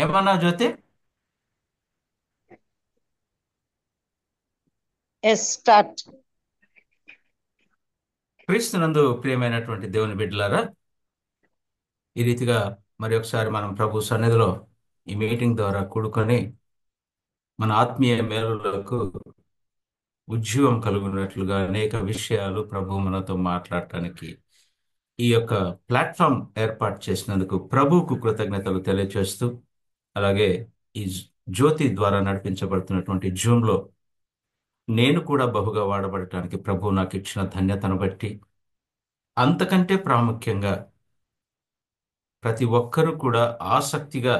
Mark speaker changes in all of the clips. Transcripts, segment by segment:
Speaker 1: ఏమన్నా జ్యోతి?
Speaker 2: Yes start.
Speaker 1: క్రీస్తునందు ప్రియమైనటువంటి దేవుని బిడ్డలారా, ఈ రీతిగా మరి ఒకసారి మనం ప్రభు సన్నిధిలో ఈ మీటింగ్ ద్వారా కూడుకొని మన ఆత్మీయ మేలులకు ఉజ్జీవం కలుగునట్లుగా అనేక విషయాలు ప్రభు మనతో మాట్లాడటానికి ఈ యొక్క ప్లాట్ఫామ్ ఏర్పాటు చేసినందుకు ప్రభువుకు కృతజ్ఞతలు తెలియజేస్తూ, అలాగే ఈ జ్యోతి ద్వారా నడిపించబడుతున్నటువంటి జూమ్లో నేను కూడా బహుగా వాడబడటానికి ప్రభు నాకు ఇచ్చిన ధన్యతను బట్టి, అంతకంటే ప్రాముఖ్యంగా ప్రతి ఒక్కరూ కూడా ఆసక్తిగా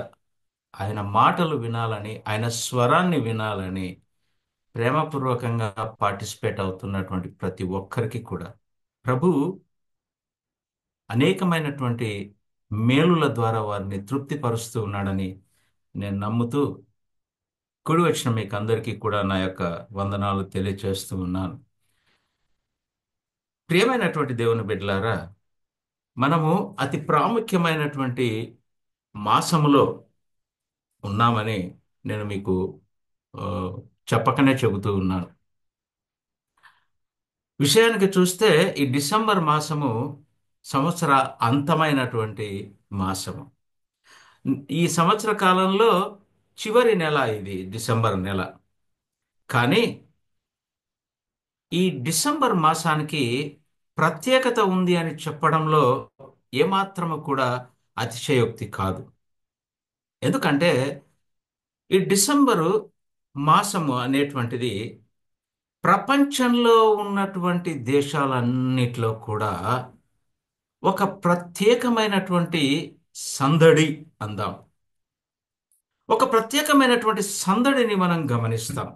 Speaker 1: ఆయన మాటలు వినాలని, ఆయన స్వరాన్ని వినాలని ప్రేమపూర్వకంగా పార్టిసిపేట్ అవుతున్నటువంటి ప్రతి ఒక్కరికి కూడా ప్రభు అనేకమైనటువంటి మేలుల ద్వారా వారిని తృప్తిపరుస్తూ ఉన్నాడని నేను నమ్ముతూ, కూడి వచ్చిన మీకు అందరికీ కూడా నా యొక్క వందనాలు తెలియజేస్తూ ఉన్నాను. ప్రియమైనటువంటి దేవుని బిడ్డలారా, మనము అతి ప్రాముఖ్యమైనటువంటి మాసములో ఉన్నామని నేను మీకు ఆ, చెప్పకనే చెబుతూ ఉన్నాను. విషయానికి చూస్తే ఈ డిసెంబర్ మాసము సంవత్సర అంతమైనటువంటి మాసము. ఈ సంవత్సర కాలంలో చివరి నెల ఇది డిసెంబర్ నెల. కానీ ఈ డిసెంబర్ మాసానికి ప్రత్యేకత ఉంది అని చెప్పడంలో ఏమాత్రము కూడా అతిశయోక్తి కాదు. ఎందుకంటే ఈ డిసెంబరు మాసము అనేటువంటిది ప్రపంచంలో ఉన్నటువంటి దేశాలన్నిటిలో కూడా ఒక ప్రత్యేకమైనటువంటి సందడి అందాం. ఒక ప్రత్యేకమైనటువంటి సందడిని మనం గమనిస్తాం,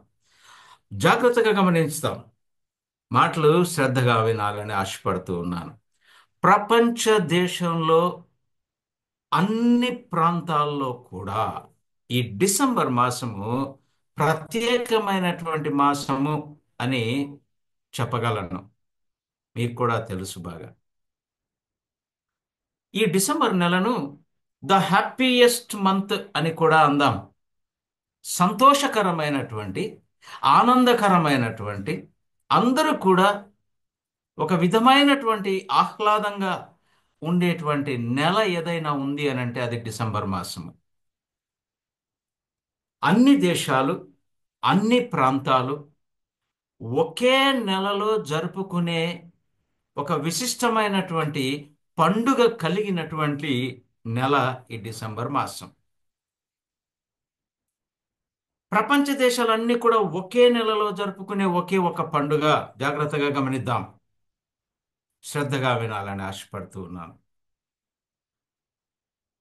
Speaker 1: జాగ్రత్తగా గమనిస్తాం. మాటలు శ్రద్ధగా వినాలని ఆశపడుతూ ఉన్నాను. ప్రపంచ దేశంలో అన్ని ప్రాంతాల్లో కూడా ఈ డిసెంబర్ మాసము ప్రత్యేకమైనటువంటి మాసము అని చెప్పగలను. మీకు కూడా తెలుసు బాగా. ఈ డిసెంబర్ నెలను ద హ్యాపీయెస్ట్ మంత్ అని కూడా అందాం. సంతోషకరమైనటువంటి, ఆనందకరమైనటువంటి, అందరూ కూడా ఒక విధమైనటువంటి ఆహ్లాదంగా ఉండేటువంటి నెల ఏదైనా ఉంది అని అంటే అది డిసెంబర్ మాసము. అన్ని దేశాలు, అన్ని ప్రాంతాలు ఒకే నెలలో జరుపుకునే ఒక విశిష్టమైనటువంటి పండుగ కలిగినటువంటి నెల ఈ డిసెంబర్ మాసం. ప్రపంచ దేశాలన్నీ కూడా ఒకే నెలలో జరుపుకునే ఒకే ఒక పండుగ. జాగ్రత్తగా గమనిద్దాం, శ్రద్ధగా వినాలని ఆశపడుతూ ఉన్నాను.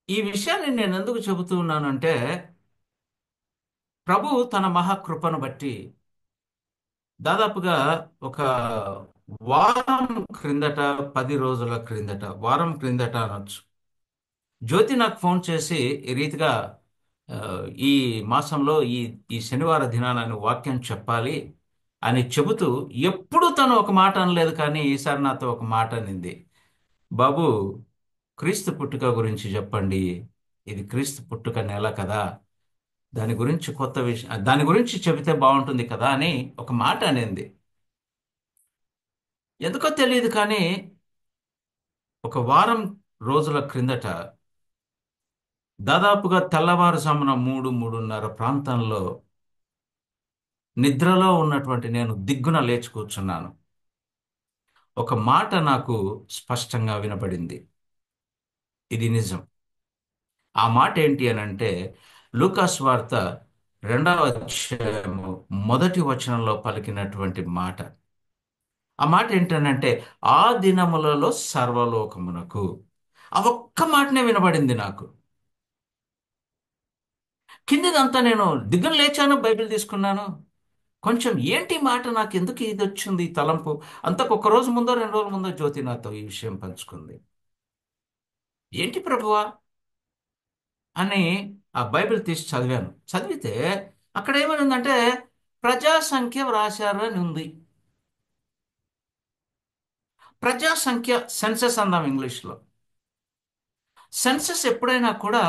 Speaker 1: ఈ విషయాన్ని నేను ఎందుకు చెబుతూ ఉన్నానంటే, ప్రభు తన మహాకృపను బట్టి దాదాపుగా ఒక వారం క్రిందట, 10 రోజుల క్రిందట, వారం క్రిందట అనొచ్చు, జ్యోతి నాకు ఫోన్ చేసి ఈ రీతిగా ఆ, ఈ మాసంలో ఈ శనివార దినాన్ని వాక్యం చెప్పాలి అని చెబుతూ, ఎప్పుడు తను ఒక మాట అనలేదు కానీ ఈసారి నాతో ఒక మాట అనింది. బాబు, క్రీస్తు పుట్టుక గురించి చెప్పండి. ఇది క్రీస్తు పుట్టుక నెల కదా, దాని గురించి కొత్త విషయం, దాని గురించి చెబితే బాగుంటుంది కదా అని ఒక మాట అనింది. ఎందుకో తెలియదు కానీ ఒక వారం రోజుల క్రిందట దాదాపుగా తెల్లవారుజామున 3, 3:30 ప్రాంతంలో నిద్రలో ఉన్నటువంటి నేను దిగ్గున లేచి కూర్చున్నాను. ఒక మాట నాకు స్పష్టంగా వినపడింది. ఇది నిజం. ఆ మాట ఏంటి అని అంటే, లూకాసు వార్త 2వ అధ్యాయము మొదటి వచనంలో పలికినటువంటి మాట. ఆ మాట ఏంటనంటే, ఆ దినములలో సర్వలోకమునకు. ఆ ఒక్క మాటనే వినబడింది నాకు. కిందిదంతా నేను దిగ్గున లేచాను, బైబిల్ తీసుకున్నాను. కొంచెం ఏంటి ఈ మాట, నాకు ఎందుకు ఇది వచ్చింది ఈ తలంపు. అంతకు ఒక రోజు ముందో 2 రోజుల ముందో జ్యోతి నాతో ఈ విషయం పంచుకుంది. ఏంటి ప్రభువా అని ఆ బైబిల్ తీసి చదివాను. చదివితే అక్కడ ఏమని ఉందంటే, ప్రజా సంఖ్య వ్రాశారు అని ఉంది. ప్రజా సంఖ్య, సెన్సస్ అందాం ఇంగ్లీష్లో. సెన్సస్ ఎప్పుడైనా కూడా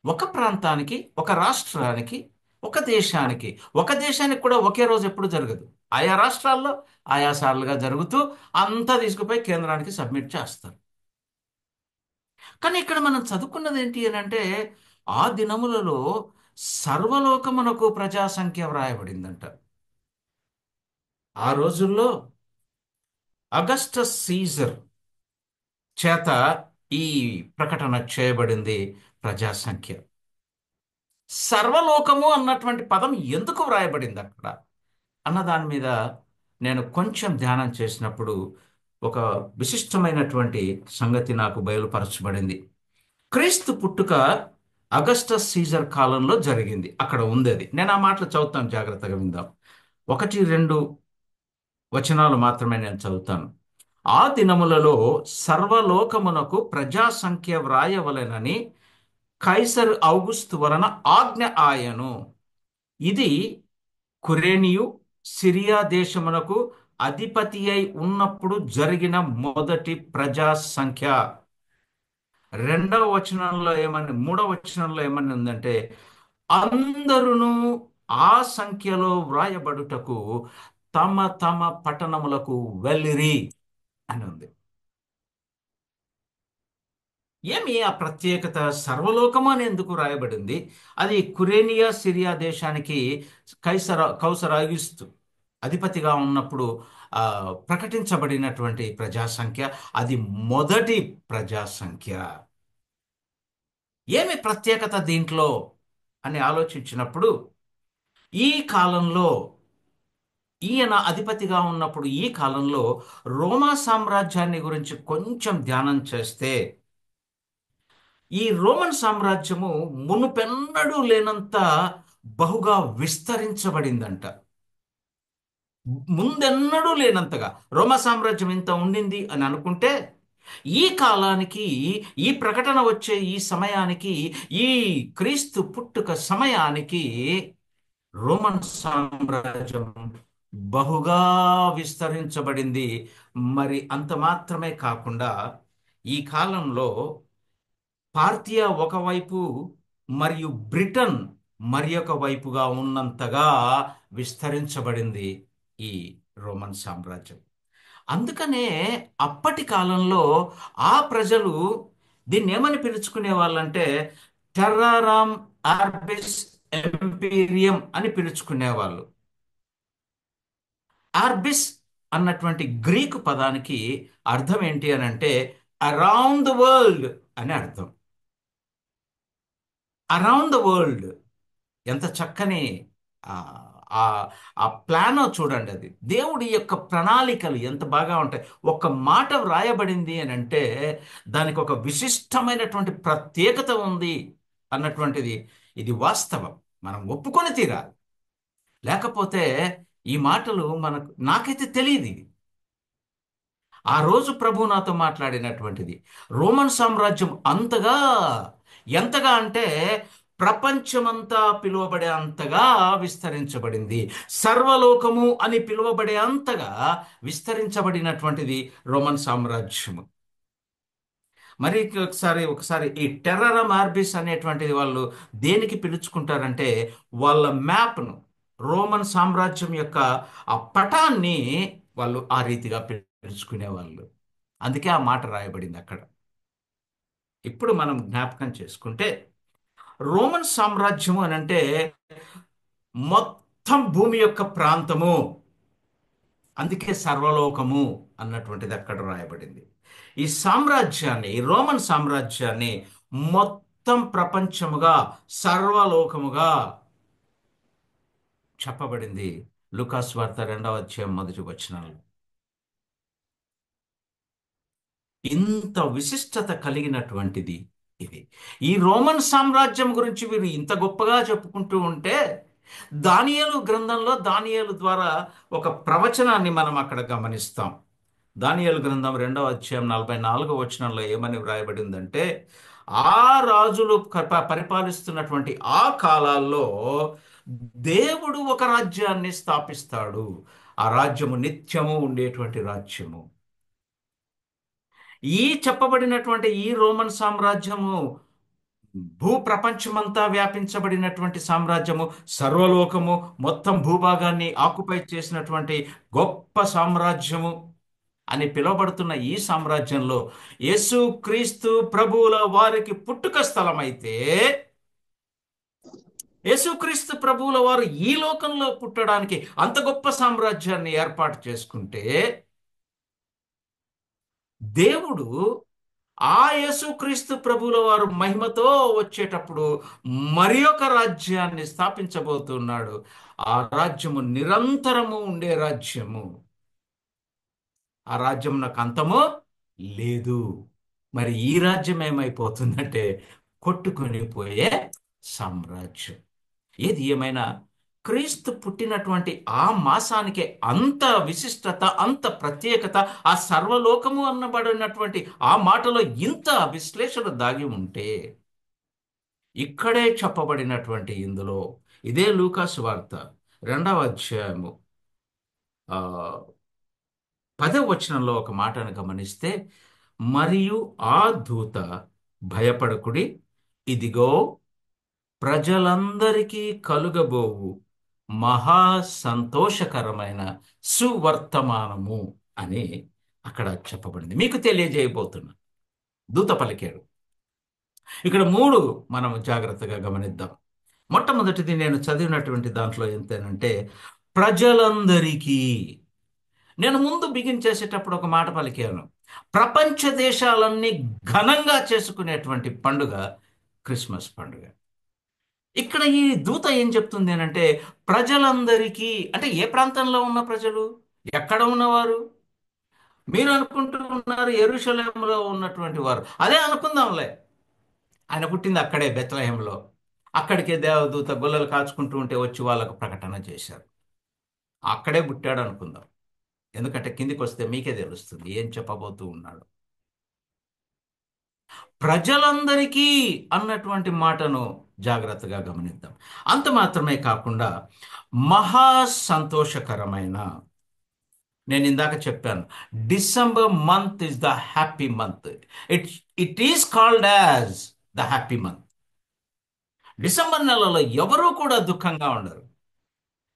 Speaker 1: ఒక ప్రాంతానికి, ఒక రాష్ట్రానికి, ఒక దేశానికి, ఒక దేశానికి కూడా ఒకే రోజు ఎప్పుడు జరగదు. ఆయా రాష్ట్రాల్లో ఆయా సార్లుగా జరుగుతూ అంతా తీసుకుపోయి కేంద్రానికి సబ్మిట్ చేస్తారు. కానీ ఇక్కడ మనం చదువుకున్నది ఏంటి అని అంటే, ఆ దినములలో సర్వలోకమునకు ప్రజాసంఖ్య వ్రాయబడిందంట. ఆ రోజుల్లో అగస్టస్ సీజర్ చేత ఈ ప్రకటన చేయబడింది ప్రజాసంఖ్య. సర్వలోకము అన్నటువంటి పదం ఎందుకు వ్రాయబడింది అక్కడ అన్న దాని మీద నేను కొంచెం ధ్యానం చేసినప్పుడు ఒక విశిష్టమైనటువంటి సంగతి నాకు బయలుపరచబడింది. క్రీస్తు పుట్టుక అగస్టస్ సీజర్ కాలంలో జరిగింది. అక్కడ ఉంది అది. నేను ఆ మాటలు చదువుతాను, జాగ్రత్తగా విందాం. ఒకటి రెండు వచనాలు మాత్రమే నేను చదువుతాను. ఆ దినములలో సర్వలోకమునకు ప్రజాసంఖ్య వ్రాయవలెనని కైసర్ ఔగుస్తు వలన ఆజ్ఞ ఆయను. ఇది కురేనియు సిరియా దేశమునకు అధిపతి అయి ఉన్నప్పుడు జరిగిన మొదటి ప్రజా సంఖ్య. రెండవ వచనంలో ఏమని, మూడవ వచనంలో ఏమని ఉందంటే, అందరును ఆ సంఖ్యలో వ్రాయబడుటకు తమ తమ పట్టణములకు వెళ్ళిరి అని ఉంది. ఏమి ఆ ప్రత్యేకత? సర్వలోకము అని ఎందుకు రాయబడింది? అది కురేనియా సిరియా దేశానికి కౌసరాగిస్తూ అధిపతిగా ఉన్నప్పుడు ఆ, ప్రకటించబడినటువంటి ప్రజాసంఖ్య. అది మొదటి ప్రజాసంఖ్య. ఏమి ప్రత్యేకత దీంట్లో అని ఆలోచించినప్పుడు, ఈ కాలంలో ఈయన అధిపతిగా ఉన్నప్పుడు, ఈ కాలంలో రోమా సామ్రాజ్యాన్ని గురించి కొంచెం ధ్యానం చేస్తే, ఈ రోమన్ సామ్రాజ్యము మునుపెన్నడూ లేనంత బహుగా విస్తరించబడిందంట. ముందెన్నడూ లేనంతగా రోమా సామ్రాజ్యం ఇంత ఉండింది అని అనుకుంటే, ఈ కాలానికి, ఈ ప్రకటన వచ్చే ఈ సమయానికి, ఈ క్రీస్తు పుట్టుక సమయానికి రోమన్ సామ్రాజ్యం బహుగా విస్తరించబడింది. మరి అంత మాత్రమే కాకుండా, ఈ కాలంలో పార్థియా ఒకవైపు మరియు బ్రిటన్ మరి ఒక వైపుగా ఉన్నంతగా విస్తరించబడింది ఈ రోమన్ సామ్రాజ్యం. అందుకనే అప్పటి కాలంలో ఆ ప్రజలు దీన్ని ఏమని పిలుచుకునే వాళ్ళంటే, టెర్రారామ్ ఆర్బిస్ ఎంపీరియం అని పిలుచుకునేవాళ్ళు. ఆర్బిస్ అన్నటువంటి గ్రీకు పదానికి అర్థం ఏంటి అని అంటే, అరౌండ్ ద వరల్డ్ అని అర్థం. Around the world. ఎంత చక్కని ఆ ఆ ఆ ప్లానో చూడండి. అది దేవుడి యొక్క ప్రణాళికలు ఎంత బాగా ఉంటాయి. ఒక మాట వ్రాయబడింది అని అంటే దానికి ఒక విశిష్టమైనటువంటి ప్రత్యేకత ఉంది అన్నటువంటిది, ఇది వాస్తవం. మనం ఒప్పుకొని తీరాలి. లేకపోతే ఈ మాటలు నాకైతే తెలియదు. ఆ రోజు ప్రభు నాతో మాట్లాడినటువంటిది, రోమన్ సామ్రాజ్యం అంతగా, ఎంతగా అంటే ప్రపంచమంతా పిలువబడే అంతగా విస్తరించబడింది. సర్వలోకము అని పిలువబడే అంతగా విస్తరించబడినటువంటిది రోమన్ సామ్రాజ్యము. మరి ఒకసారి ఈ టెర్రర్ మార్బిస్ అనేటువంటిది వాళ్ళు దేనికి పిలుచుకుంటారంటే, వాళ్ళ మ్యాప్ను, రోమన్ సామ్రాజ్యం యొక్క ఆ పటాన్ని వాళ్ళు ఆ రీతిగా పిలుచుకునేవాళ్ళు. అందుకే ఆ మాట రాయబడింది అక్కడ. ఇప్పుడు మనం జ్ఞాపకం చేసుకుంటే, రోమన్ సామ్రాజ్యము అని అంటే మొత్తం భూమి యొక్క ప్రాంతము. అందుకే సర్వలోకము అన్నటువంటిది అక్కడ రాయబడింది. ఈ సామ్రాజ్యాన్ని, ఈ రోమన్ సామ్రాజ్యాన్ని మొత్తం ప్రపంచముగా, సర్వలోకముగా చెప్పబడింది లూకాసు వార్త 2వ అధ్యాయం మొదటి వచనాలు. ఇంత విశిష్టత కలిగినటువంటిది ఇది. ఈ రోమన్ సామ్రాజ్యం గురించి వీరు ఇంత గొప్పగా చెప్పుకుంటూ ఉంటే, దానియేలు గ్రంథంలో దానియేలు ద్వారా ఒక ప్రవచనాన్ని మనం అక్కడ గమనిస్తాం. దానియేలు గ్రంథం 2వ అధ్యాయం 44వ వచనంలో ఏమని వ్రాయబడిందంటే, ఆ రాజులు పరిపాలిస్తున్నటువంటి ఆ కాలాల్లో దేవుడు ఒక రాజ్యాన్ని స్థాపిస్తాడు. ఆ రాజ్యము నిత్యము ఉండేటువంటి రాజ్యము. ఈ చెప్పబడినటువంటి ఈ రోమన్ సామ్రాజ్యము భూ ప్రపంచమంతా వ్యాపించబడినటువంటి సామ్రాజ్యము, సర్వలోకము, మొత్తం భూభాగాన్ని ఆక్యుపై చేసినటువంటి గొప్ప సామ్రాజ్యము అని పిలువబడుతున్న ఈ సామ్రాజ్యంలో యేసుక్రీస్తు ప్రభువుల వారికి పుట్టుక స్థలమైతే, యేసుక్రీస్తు ప్రభువుల వారు ఈ లోకంలో పుట్టడానికి అంత గొప్ప సామ్రాజ్యాన్ని ఏర్పాటు చేసుకుంటే, దేవుడు ఆ యేసుక్రీస్తు ప్రభువుల వారు మహిమతో వచ్చేటప్పుడు మరి ఒక రాజ్యాన్ని స్థాపించబోతున్నాడు. ఆ రాజ్యము నిరంతరము ఉండే రాజ్యము. ఆ రాజ్యం నాకు అంతము లేదు. మరి ఈ రాజ్యం ఏమైపోతుందంటే కొట్టుకొని పోయే సామ్రాజ్యం. ఏది ఏమైనా క్రీస్తు పుట్టినటువంటి ఆ మాసానికి అంత విశిష్టత, అంత ప్రత్యేకత, ఆ సర్వలోకము అన్నబడినటువంటి ఆ మాటలో ఇంత విశ్లేషణ దాగి ఉంటే, ఇక్కడే చెప్పబడినటువంటి ఇందులో ఇదే లూకాసు వార్త 2వ అధ్యాయము ఆ 10వ వచనంలో ఒక మాటను గమనిస్తే, మరియు ఆ దూత భయపడకుడి, ఇదిగో ప్రజలందరికీ కలుగబోవు మహా సంతోషకరమైన సువర్తమానము అని అక్కడ చెప్పబడింది. మీకు తెలియజేయబోతున్నా. దూత పలికాడు. ఇక్కడ మూడు మనం జాగ్రత్తగా గమనిద్దాం. మొట్టమొదటిది నేను చదివినటువంటి దాంట్లో ఏంటంటే ప్రజలందరికీ. నేను ముందు బిగించేసేటప్పుడు ఒక మాట పలికాను. ప్రపంచ దేశాలన్నీ ఘనంగా చేసుకునేటువంటి పండుగ క్రిస్మస్ పండుగ. ఇక్కడ ఈ దూత ఏం చెప్తుంది అని అంటే ప్రజలందరికీ అంటే ఏ ప్రాంతంలో ఉన్న ప్రజలు, ఎక్కడ ఉన్నవారు? మీరు అనుకుంటూ ఉన్నారు యెరూషలేములో ఉన్నటువంటి వారు. అదే అనుకుందాంలే. ఆయన పుట్టింది అక్కడే బెత్లెహేంలో. అక్కడికే దేవదూత గొల్లలు కాచుకుంటూ ఉంటే వచ్చి వాళ్ళకు ప్రకటన చేశారు. అక్కడే పుట్టాడు అనుకుందాం. ఎందుకంటే కిందికి వస్తే మీకే తెలుస్తుంది ఏం చెప్పబోతూ ఉన్నాడు. ప్రజలందరికీ అన్నటువంటి మాటను జాగ్రత్తగా గమనిద్దాం. అంత మాత్రమే కాకుండా మహా సంతోషకరమైన, నేను ఇందాక చెప్పాను, December month is the happy month. It it is called as the happy month. December నెలలో ఎవరూ కూడా దుఃఖంగా ఉండరు.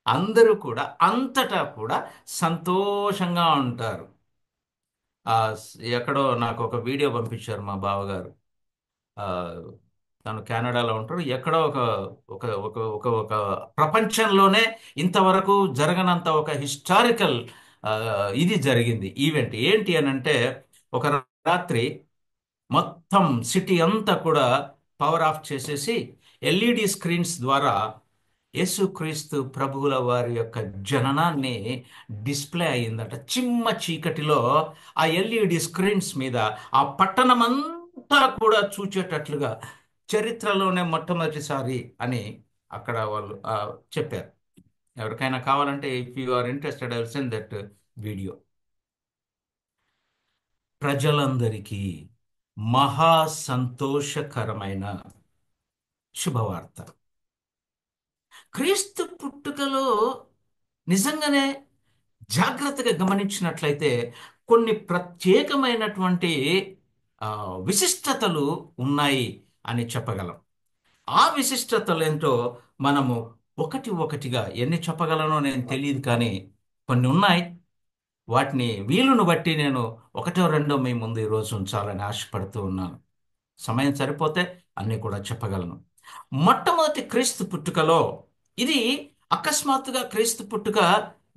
Speaker 1: అందరూ కూడా అంతటా కూడా సంతోషంగా ఉంటారు. ఎక్కడో నాకు ఒక వీడియో పంపించారు మా బావగారు. ఆ, తను కెనడాలో ఉంటారు. ఎక్కడో ఒక ఒక ఒక ఒక ఒక ప్రపంచంలోనే ఇంతవరకు జరగనంత ఒక హిస్టారికల్ ఇది జరిగింది ఈవెంట్. ఏంటి అని అంటే ఒక రాత్రి మొత్తం సిటీ అంతా కూడా పవర్ ఆఫ్ చేసేసి ఎల్ఈడి స్క్రీన్స్ ద్వారా యేసుక్రీస్తు ప్రభువుల వారి యొక్క జననాన్ని డిస్ప్లే అయ్యిందట. చిమ్మ చీకటిలో ఆ ఎల్ఈడి స్క్రీన్స్ మీద ఆ పట్టణం అంతా కూడా చూచేటట్లుగా చరిత్రలోనే మొట్టమొదటిసారి అని అక్కడ వాళ్ళు చెప్పారు. ఎవరికైనా కావాలంటే if you are interested I will send that video. ప్రజలందరికీ మహా సంతోషకరమైన శుభవార్త. క్రీస్తు పుట్టుకలో నిజంగానే జాగ్రత్తగా గమనించినట్లయితే కొన్ని ప్రత్యేకమైనటువంటి ఆ, విశిష్టతలు ఉన్నాయి అని చెప్పగలం. ఆ విశిష్టతలు ఏంటో మనము ఒకటి ఒకటిగా ఎన్ని చెప్పగలనో నేను తెలియదు, కానీ కొన్ని ఉన్నాయి. వాటిని వీలును బట్టి నేను ఒకటో రెండో మీ ముందు ఈరోజు ఉంచాలని ఆశపడుతూ ఉన్నాను. సమయం సరిపోతే అన్నీ కూడా చెప్పగలను. మొట్టమొదటి క్రీస్తు పుట్టుకలో ఇది అకస్మాత్తుగా క్రీస్తు పుట్టుక,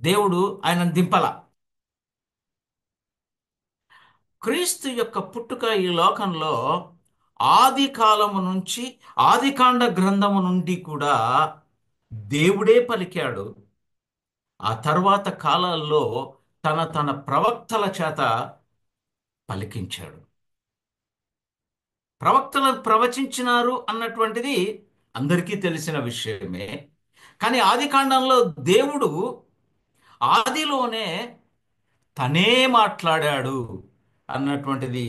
Speaker 1: దేవుడు ఆయనను దింపల. క్రీస్తు యొక్క పుట్టుక ఈ లోకంలో ఆది కాలము నుంచి, ఆదికాండ గ్రంథము నుండి కూడా దేవుడే పలికాడు. ఆ తర్వాత కాలాల్లో తన ప్రవక్తల చేత పలికించాడు. ప్రవక్తలు ప్రవచించినారు అన్నటువంటిది అందరికీ తెలిసిన విషయమే. కానీ ఆదికాండంలో దేవుడు ఆదిలోనే తనే మాట్లాడాడు అన్నటువంటిది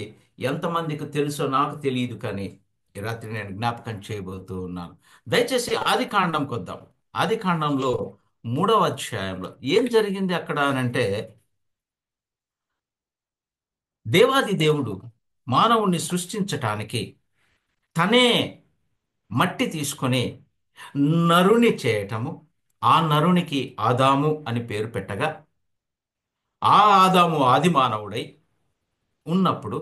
Speaker 1: ఎంతమందికి తెలుసో నాకు తెలియదు, కానీ ఈ రాత్రి నేను జ్ఞాపకం చేయబోతూ ఉన్నాను. దయచేసి ఆదికాండంకి వద్దాం. ఆదికాండంలో 3వ అధ్యాయంలో ఏం జరిగింది అక్కడ అనంటే, దేవాది దేవుడు మానవుణ్ణి సృష్టించటానికి తనే మట్టి తీసుకొని నరుని చేయటము, ఆ నరునికి ఆదాము అని పేరు పెట్టగా, ఆ ఆదాము ఆది మానవుడై ఉన్నప్పుడు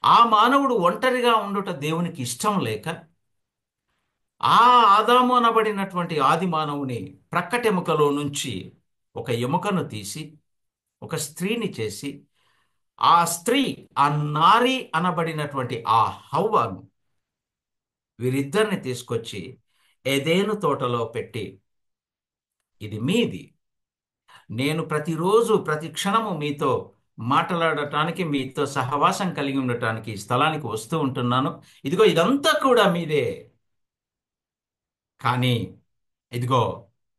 Speaker 1: ఆ మానవుడు ఒంటరిగా ఉండుట దేవునికి ఇష్టం లేక ఆ ఆదాము అనబడినటువంటి ఆది మానవుని ప్రక్కటెముకలో నుంచి ఒక ఎముకను తీసి ఒక స్త్రీని చేసి ఆ స్త్రీ, ఆ నారి అనబడినటువంటి ఆ హవ్వను, వీరిద్దరిని తీసుకొచ్చి ఏదెను తోటలో పెట్టి, ఇది మీది, నేను ప్రతిరోజు ప్రతి క్షణము మీతో మాట్లాడటానికి, మీతో సహవాసం కలిగి ఉండటానికి ఈ స్థలానికి వస్తూ ఉంటున్నాను. ఇదిగో ఇదంతా కూడా మీదే. కానీ ఇదిగో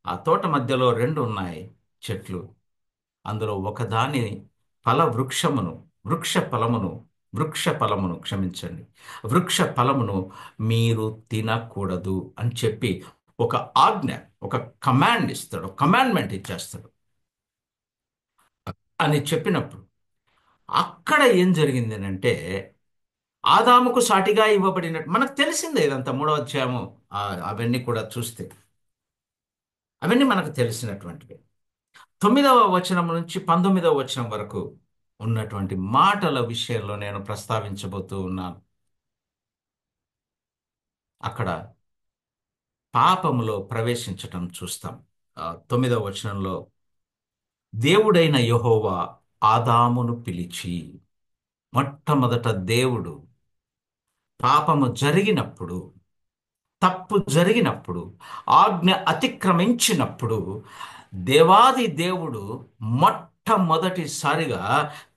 Speaker 1: ఆ తోట మధ్యలో రెండు ఉన్నాయి చెట్లు. అందులో ఒకదాని ఫల వృక్షమును వృక్ష ఫలమును వృక్ష ఫలమును క్షమించండి, వృక్ష ఫలమును మీరు తినకూడదు అని చెప్పి ఒక ఆజ్ఞ, ఒక కమాండ్ ఇస్తాడు, కమాండ్మెంట్ ఇచ్చేస్తాడు. అని చెప్పినప్పుడు అక్కడ ఏం జరిగింది అంటే, ఆదాముకు సాటిగా ఇవ్వబడినట్టు మనకు తెలిసిందే ఇదంతా. మూడో అధ్యాయము ఆ, అవన్నీ కూడా చూస్తే అవన్నీ మనకు తెలిసినటువంటివి. 9వ వచనం నుంచి 19వ వచనం వరకు ఉన్నటువంటి మాటల విషయంలో నేను ప్రస్తావించబోతూ ఉన్నాను. అక్కడ పాపములో ప్రవేశించటం చూస్తాం. 9వ వచనంలో దేవుడైన యెహోవా ఆదామును పిలిచి, మొట్టమొదట దేవుడు పాపము జరిగినప్పుడు, తప్పు జరిగినప్పుడు, ఆజ్ఞ అతిక్రమించినప్పుడు దేవాది దేవుడు మొట్టమొదటిసారిగా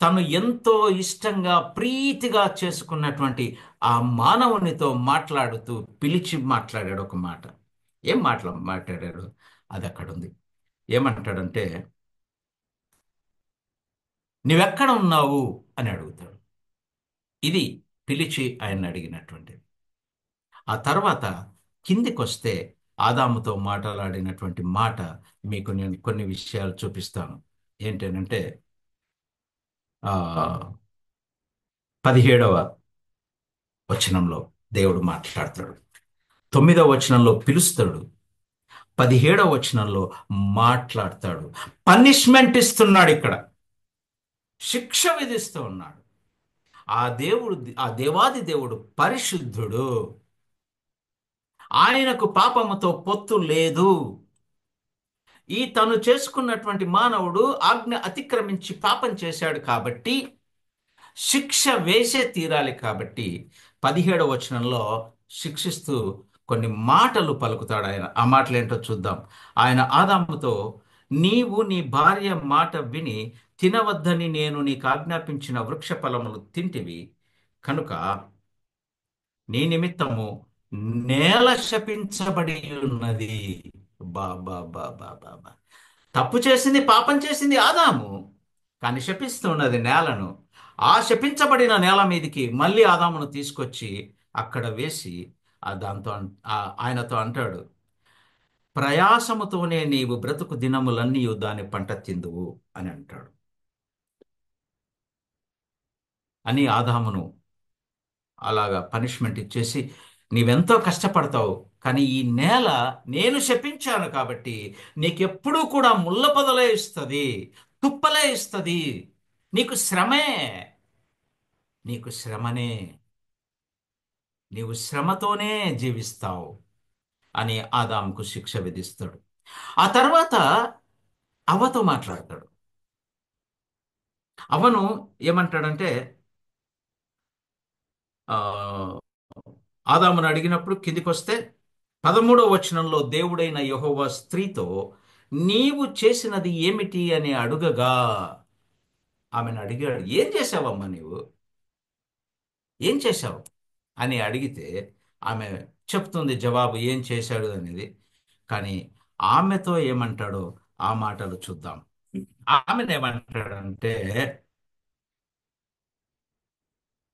Speaker 1: తను ఎంతో ఇష్టంగా ప్రీతిగా చేసుకున్నటువంటి ఆ మానవునితో మాట్లాడుతూ పిలిచి మాట్లాడాడు ఒక మాట. ఏం మాట్లాడాడు? అది అక్కడ ఉంది. ఏమంటాడంటే, నీవెక్కడ ఉన్నావు అని అడుగుతాడు. ఇది పిలిచి ఆయన అడిగినటువంటిది. ఆ తర్వాత కిందికొస్తే ఆదాముతో మాట్లాడినటువంటి మాట మీకు నేను కొన్ని విషయాలు చూపిస్తాను. ఏంటంటే ఆ 17వ వచనంలో దేవుడు మాట్లాడతాడు, 9వ వచనంలో పిలుస్తాడు, 17వ వచనంలో మాట్లాడతాడు. పనిష్మెంట్ ఇస్తున్నాడు ఇక్కడ, శిక్ష విధిస్తూ ఉన్నాడు. ఆ దేవుడు, ఆ దేవాది దేవుడు పరిశుద్ధుడు, ఆయనకు పాపముతో పొత్తు లేదు. ఈ తను చేసుకున్నటువంటి మానవుడు ఆజ్ఞ అతిక్రమించి పాపం చేశాడు కాబట్టి శిక్ష వేసే తీరాలి. కాబట్టి 17వ వచనంలో శిక్షిస్తూ కొన్ని మాటలు పలుకుతాడు ఆయన. ఆ మాటలు ఏంటో చూద్దాం. ఆయన ఆదాముతో, నీవు నీ భార్య మాట విని తినవద్దని నేను నీకు ఆజ్ఞాపించిన వృక్ష ఫలములు తింటివి కనుక నీ నిమిత్తము నేల శపించబడి ఉన్నది. బా. తప్పు చేసింది, పాపం చేసింది ఆదాము, కానీ శపిస్తూ ఉన్నది నేలను. ఆ శపించబడిన నేల మీదకి మళ్ళీ ఆదామును తీసుకొచ్చి అక్కడ వేసి దాంతో ఆయనతో అంటాడు, ప్రయాసముతోనే నీవు బ్రతుకు దినములన్నీ దాని పంట తిందువు అని అంటాడు. అని ఆదామును అలాగా పనిష్మెంట్ ఇచ్చేసి, నీవెంతో కష్టపడతావు, కానీ ఈ నేల నేను శపించాను కాబట్టి నీకెప్పుడూ కూడా ముళ్ళ పొదలే ఇస్తుంది, తుప్పలే ఇస్తుంది, నీకు శ్రమే, నీకు శ్రమనే, నీవు శ్రమతోనే జీవిస్తావు అని ఆదాముకు శిక్ష విధిస్తాడు. ఆ తర్వాత అవ్వతో మాట్లాడతాడు. అవ్వను ఏమంటాడంటే, ఆ ఆదామును అడిగినప్పుడు కిందికొస్తే 13వ వచనంలో దేవుడైన యెహోవా స్త్రీతో, నీవు చేసినది ఏమిటి అని అడుగగా, ఆమెను అడిగాడు, ఏం చేశావమ్మా నీవు, ఏం చేశావు అని అడిగితే ఆమె చెప్తుంది జవాబు, ఏం చేశాడు అనేది. కానీ ఆమెతో ఏమంటాడో ఆ మాటలు చూద్దాం. ఆమెను ఏమంటాడంటే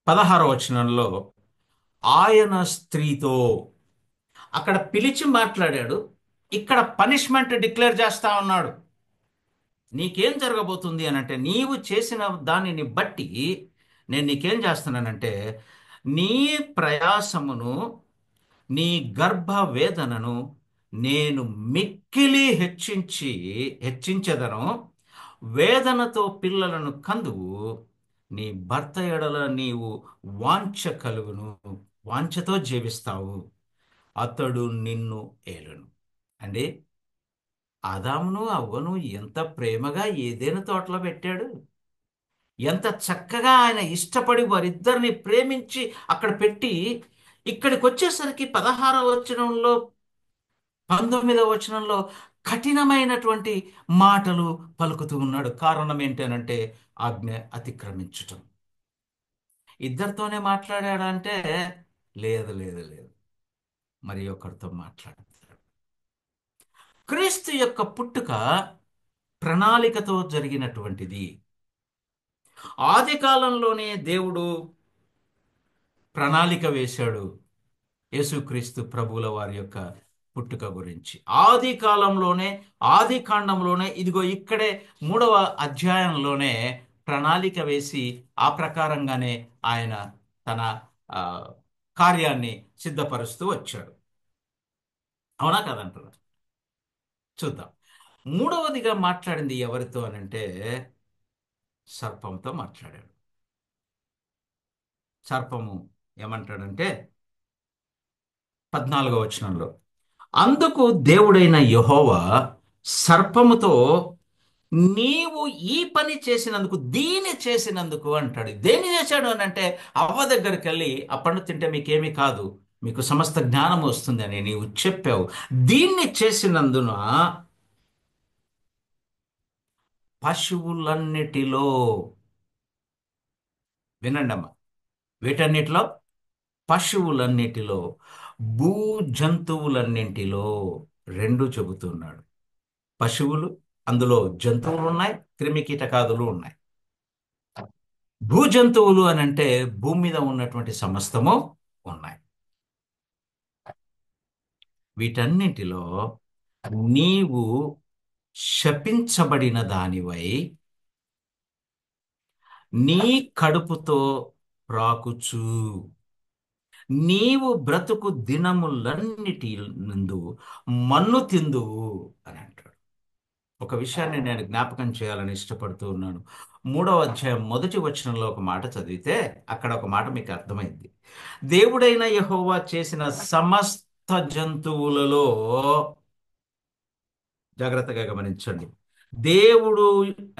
Speaker 1: 16వ వచనంలో, ఆయన స్త్రీతో, అక్కడ పిలిచి మాట్లాడాడు, ఇక్కడ పనిష్మెంట్ డిక్లేర్ చేస్తా ఉన్నాడు. నీకేం జరగబోతుంది అని అంటే, నీవు చేసిన దానిని బట్టి నేను నీకేం చేస్తున్నానంటే, నీ ప్రయాసమును నీ గర్భ వేదనను నేను మిక్కిలి హెచ్చించెదను. వేదనతో పిల్లలను కందువు. నీ భర్త ఎడల నీవు వాంఛ కలుగును. వాంఛతో జీవిస్తావు. అతడు నిన్ను ఏలును. అంటే ఆదామును అవ్వను ఎంత ప్రేమగా ఏదైనా తోటలో పెట్టాడు. ఎంత చక్కగా ఆయన ఇష్టపడి వారిద్దరిని ప్రేమించి అక్కడ పెట్టి, ఇక్కడికి వచ్చేసరికి 16వ వచనంలో, 19వ వచనంలో కఠినమైనటువంటి మాటలు పలుకుతూ ఉన్నాడు. కారణం ఏంటనంటే ఆజ్ఞ అతిక్రమించటం. ఇద్దరితోనే మాట్లాడాడా అంటే లేదు, లేదు, లేదు, మరి ఒకరితో మాట్లాడతాడు. క్రీస్తు యొక్క పుట్టుక ప్రణాళికతో జరిగినటువంటిది. ఆది కాలంలోనే దేవుడు ప్రణాళిక వేశాడు యేసుక్రీస్తు ప్రభువుల వారి యొక్క పుట్టుక గురించి. ఆది కాలంలోనే, ఆది కాండంలోనే, ఇదిగో ఇక్కడే 3వ అధ్యాయంలోనే ప్రణాళిక వేసి ఆ ప్రకారంగానే ఆయన తన ఆ, కార్యాన్ని సిద్ధపరుస్తూ వచ్చాడు. అవునా కదంటారు? చూద్దాం. మూడవదిగా మాట్లాడింది ఎవరితో అనంటే సర్పంతో మాట్లాడాడు. సర్పము ఏమంటాడంటే 14వ వచనంలో, అందుకు దేవుడైన యెహోవా సర్పముతో, నీవు ఈ పని చేసినందుకు, దీన్ని చేసినందుకు అంటాడు. దేన్ని చేశాడు అని అంటే అవ్వ దగ్గరికి వెళ్ళి ఆ పండు తింటే మీకేమీ కాదు, మీకు సమస్త జ్ఞానం వస్తుందని నీవు చెప్పావు. దీన్ని చేసినందున పశువులన్నిటిలో, వినండి అమ్మా, వీటన్నిటిలో, పశువులన్నిటిలో, భూ జంతువులన్నింటిలో, రెండు చెబుతున్నాడు. పశువులు, అందులో జంతువులు ఉన్నాయి, క్రిమి కీటకాదులు ఉన్నాయి. భూజంతువులు అని అంటే భూమి మీద ఉన్నటువంటి సమస్తము ఉన్నాయి. వీటన్నిటిలో నీవు శపించబడిన దానివై నీ కడుపుతో ప్రాకుచు నీవు బ్రతుకు దినములన్నిటి నందు మన్ను తిందువు అని అంటాడు. ఒక విషయాన్ని నేను జ్ఞాపకం చేయాలని ఇష్టపడుతూ ఉన్నాను. 3వ అధ్యాయం 1వ వచనంలో ఒక మాట చదివితే అక్కడ ఒక మాట మీకు అర్థమైంది. దేవుడైన యెహోవా చేసిన సమస్త జంతువులలో, జాగ్రత్తగా గమనించండి, దేవుడు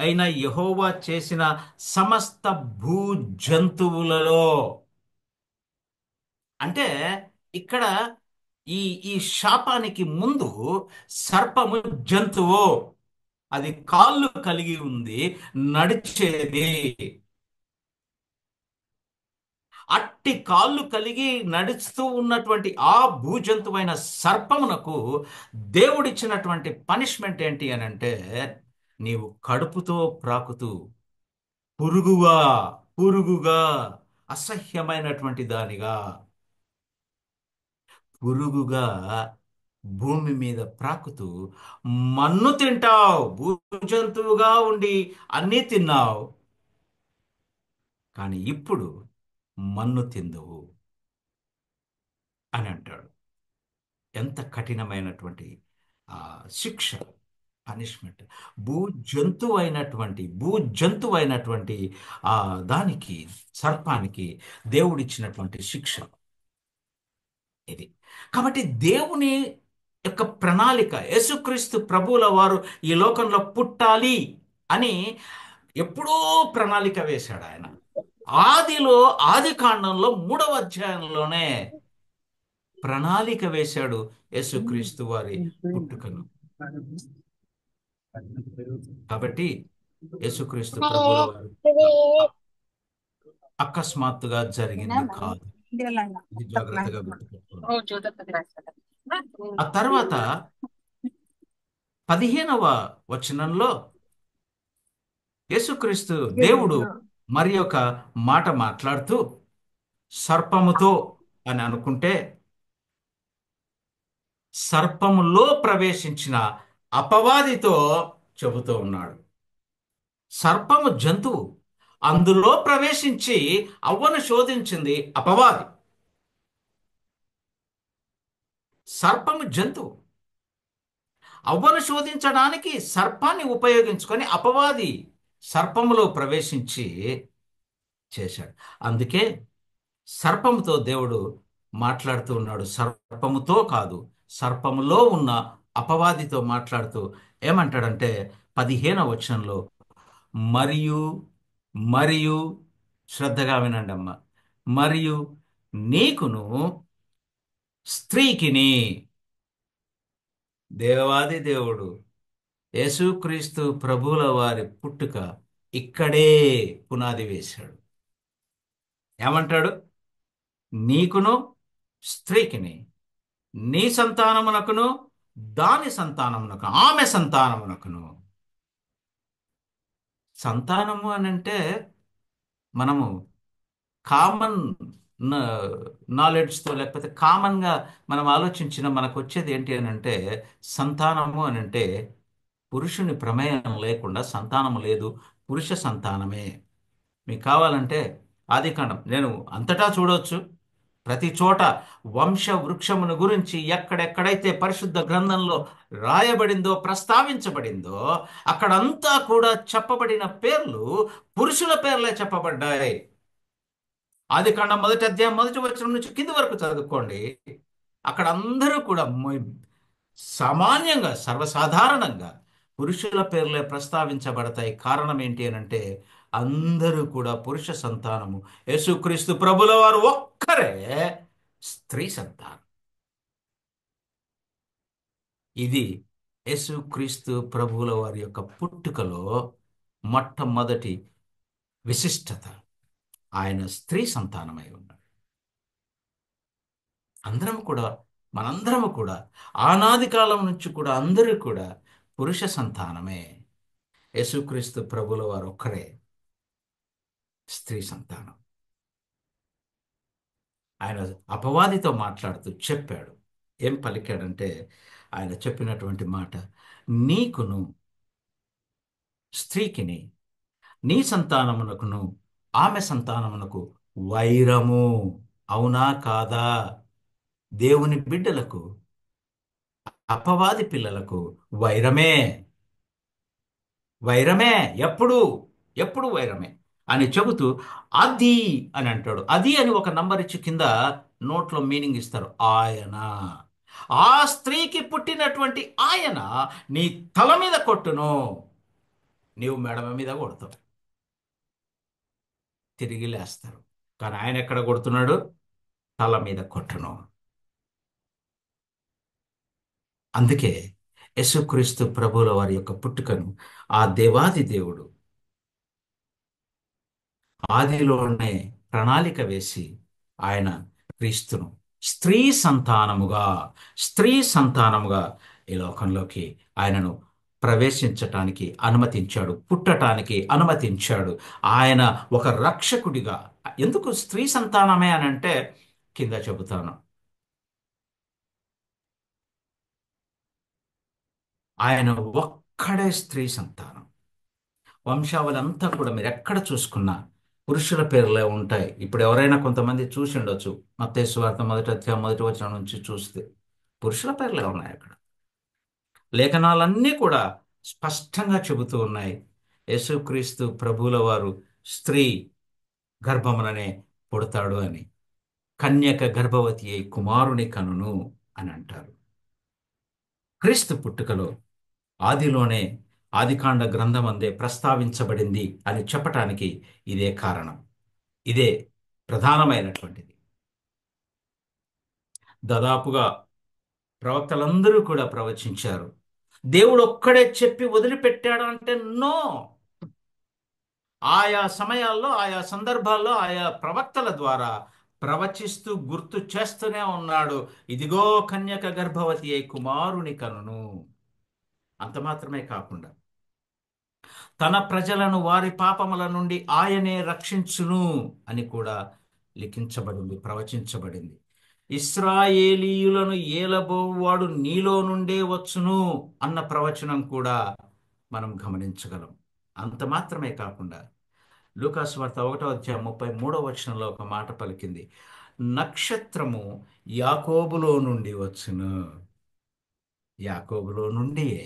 Speaker 1: అయిన యెహోవా చేసిన సమస్త భూ జంతువులలో, అంటే ఇక్కడ ఈ ఈ శాపానికి ముందు సర్పము జంతువు, అది కాళ్ళు కలిగి ఉంది, నడిచేది. అట్టి కాళ్ళు కలిగి నడుస్తూ ఉన్నటువంటి ఆ భూజంతువైన సర్పమునకు దేవుడిచ్చినటువంటి పనిష్మెంట్ ఏంటి అని అంటే, నీవు కడుపుతో ప్రాకుతూ పురుగుగా, పురుగుగా, అసహ్యమైనటువంటి దానిగా, పురుగుగా భూమి మీద ప్రాకుతూ మన్ను తింటావు. భూజంతువుగా ఉండి అన్నీ తిన్నావు, కానీ ఇప్పుడు మన్ను తిందువు అని అంటాడు. ఎంత కఠినమైనటువంటి ఆ శిక్ష, పనిష్మెంట్! భూ జంతువు అయినటువంటి ఆ దానికి, సర్పానికి దేవుడిచ్చినటువంటి శిక్ష ఇది. కాబట్టి దేవుని యొక్క ప్రణాళిక, యేసుక్రీస్తు ప్రభువుల వారు ఈ లోకంలో పుట్టాలి అని ఎప్పుడో ప్రణాళిక వేశాడు ఆయన. ఆదిలో, ఆది కాండంలో 3వ అధ్యాయంలోనే ప్రణాళిక వేశాడు యేసుక్రీస్తు వారి పుట్టుకను. కాబట్టి యేసుక్రీస్తు ప్రభువుల వారు అకస్మాత్తుగా జరిగింది కాదు. ఇది జాగ్రత్తగా గుర్తుపెట్టుకోండి. ఆ తర్వాత 15వ వచనంలో యేసుక్రీస్తు దేవుడు మరి ఒక మాట మాట్లాడుతూ, సర్పముతో అని అనుకుంటే సర్పములో ప్రవేశించిన అపవాదితో చెబుతూ ఉన్నాడు. సర్పము జంతువు, అందులో ప్రవేశించి అవ్వను శోధించింది అపవాది. సర్పము జంతువు. అవ్వను శోధించడానికి సర్పాన్ని ఉపయోగించుకొని అపవాది సర్పములో ప్రవేశించి చేశాడు. అందుకే సర్పముతో దేవుడు మాట్లాడుతూ ఉన్నాడు. సర్పముతో కాదు, సర్పములో ఉన్న అపవాదితో మాట్లాడుతూ ఏమంటాడంటే 15వ వచనంలో, మరియు మరియు శ్రద్ధగా వినండి అమ్మ, మరియు నీకును స్త్రీకిని, దేవాది దేవుడు యేసుక్రీస్తు ప్రభువుల వారి పుట్టుక ఇక్కడే పునాది వేశాడు. ఏమంటాడు? నీకును స్త్రీకిని, నీ సంతానమునకును దాని సంతానమునకు, ఆమె సంతానమునకును. సంతానము అని అంటే మనము కామన్ నాలెడ్జ్తో, లేకపోతే కామన్గా మనం ఆలోచించిన మనకు వచ్చేది ఏంటి అని అంటే, సంతానము అని అంటే పురుషుని ప్రమేయం లేకుండా సంతానము లేదు, పురుష సంతానమే. మీకు కావాలంటే ఆదికాండం నేను అంతటా చూడవచ్చు. ప్రతి చోట వంశ వృక్షమును గురించి ఎక్కడెక్కడైతే పరిశుద్ధ గ్రంథంలో రాయబడిందో, ప్రస్తావించబడిందో, అక్కడంతా కూడా చెప్పబడిన పేర్లు పురుషుల పేర్లే చెప్పబడ్డాయి. ఆదికాండం 1వ అధ్యాయం 1వ వచనం నుంచి కింది వరకు చదువుకోండి. అక్కడ అందరూ కూడా సామాన్యంగా, సర్వసాధారణంగా పురుషుల పేర్లే ప్రస్తావించబడతాయి. కారణం ఏంటి అని అంటే అందరూ కూడా పురుష సంతానము. యేసుక్రీస్తు ప్రభుల వారు ఒక్కరే స్త్రీ సంతానం. ఇది యేసుక్రీస్తు ప్రభువుల వారి యొక్క పుట్టుకలో మొట్టమొదటి విశిష్టత. ఆయన స్త్రీ సంతానమై ఉన్నాడు. అందరం కూడా, మనందరము కూడా ఆనాది కాలం నుంచి కూడా అందరూ కూడా పురుష సంతానమే. యేసుక్రీస్తు ప్రభుల వారు ఒక్కరే స్త్రీ సంతానం. ఆయన అపవాదితో మాట్లాడుతూ చెప్పాడు. ఏం పలికాడంటే, ఆయన చెప్పినటువంటి మాట, నీకును స్త్రీకిని, నీ సంతానమునకును ఆమె సంతానమునకు వైరము. అవునా కాదా? దేవుని బిడ్డలకు, అపవాది పిల్లలకు వైరమే. వైరమే. ఎప్పుడు? ఎప్పుడు వైరమే అని చెబుతూ అది అని అంటాడు. అది అని ఒక నంబర్ ఇచ్చి కింద నోట్లో మీనింగ్ ఇస్తారు. ఆయన, ఆ స్త్రీకి పుట్టినటువంటి ఆయన నీ తల మీద కొట్టును, నీవు మెడమ మీద కొడతావు, తిరిగి లేస్తారు. కానీ ఆయన ఎక్కడ కొడుతున్నాడు? తల మీద కొట్టును. అందుకే యేసుక్రీస్తు ప్రభువుల వారి యొక్క పుట్టుకను ఆ దేవాది దేవుడు ఆదిలోనే ప్రణాళిక వేసి ఆయన క్రీస్తును స్త్రీ సంతానముగా, స్త్రీ సంతానముగా ఈ లోకంలోకి ఆయనను ప్రవేశించటానికి అనుమతించాడు, పుట్టటానికి అనుమతించాడు. ఆయన ఒక రక్షకుడిగా. ఎందుకు స్త్రీ సంతానమే అని అంటే కింద చెబుతాను. ఆయన ఒక్కడే స్త్రీ సంతానం. వంశావళంతా కూడా మీరు ఎక్కడ చూసుకున్నా పురుషుల పేర్లే ఉంటాయి. ఇప్పుడు ఎవరైనా కొంతమంది చూసి ఉండొచ్చు, మత్తయి సువార్త 1వ అధ్యాయం 1వ వచనం నుంచి చూస్తే పురుషుల పేర్లే ఉన్నాయి అక్కడ. లేఖనాలన్నీ కూడా స్పష్టంగా చెబుతూ ఉన్నాయి, యేసుక్రీస్తు ప్రభువుల వారు స్త్రీ గర్భముననే పుడతాడు అని. కన్యక గర్భవతి అయి కుమారుని కనును అని అంటారు. క్రీస్తు పుట్టుకలో ఆదిలోనే, ఆదికాండ గ్రంథమందే ప్రస్తావించబడింది అని చెప్పటానికి ఇదే కారణం. ఇదే ప్రధానమైనటువంటిది. దాదాపుగా ప్రవక్తలందరూ కూడా ప్రవచించారు. దేవుడు ఒక్కడే చెప్పి వదిలిపెట్టాడు అంటే నో. ఆయా సమయాల్లో, ఆయా సందర్భాల్లో ఆయా ప్రవక్తల ద్వారా ప్రవచిస్తూ గుర్తు చేస్తూనే ఉన్నాడు. ఇదిగో కన్యక గర్భవతి అయి కుమారుని కనును. అంత మాత్రమే కాకుండా తన ప్రజలను వారి పాపముల నుండి ఆయనే రక్షించును అని కూడా లిఖించబడింది, ప్రవచించబడింది. ఇశ్రాయేలీయులను ఏలబోవాడు నీలో నుండే వచ్చును అన్న ప్రవచనం కూడా మనం గమనించగలం. అంత మాత్రమే కాకుండా లూకాసు వార్త 1వ అధ్యాయం 33వ వచనంలో ఒక మాట పలికింది, నక్షత్రము యాకోబులో నుండి వచ్చును. యాకోబులో నుండియే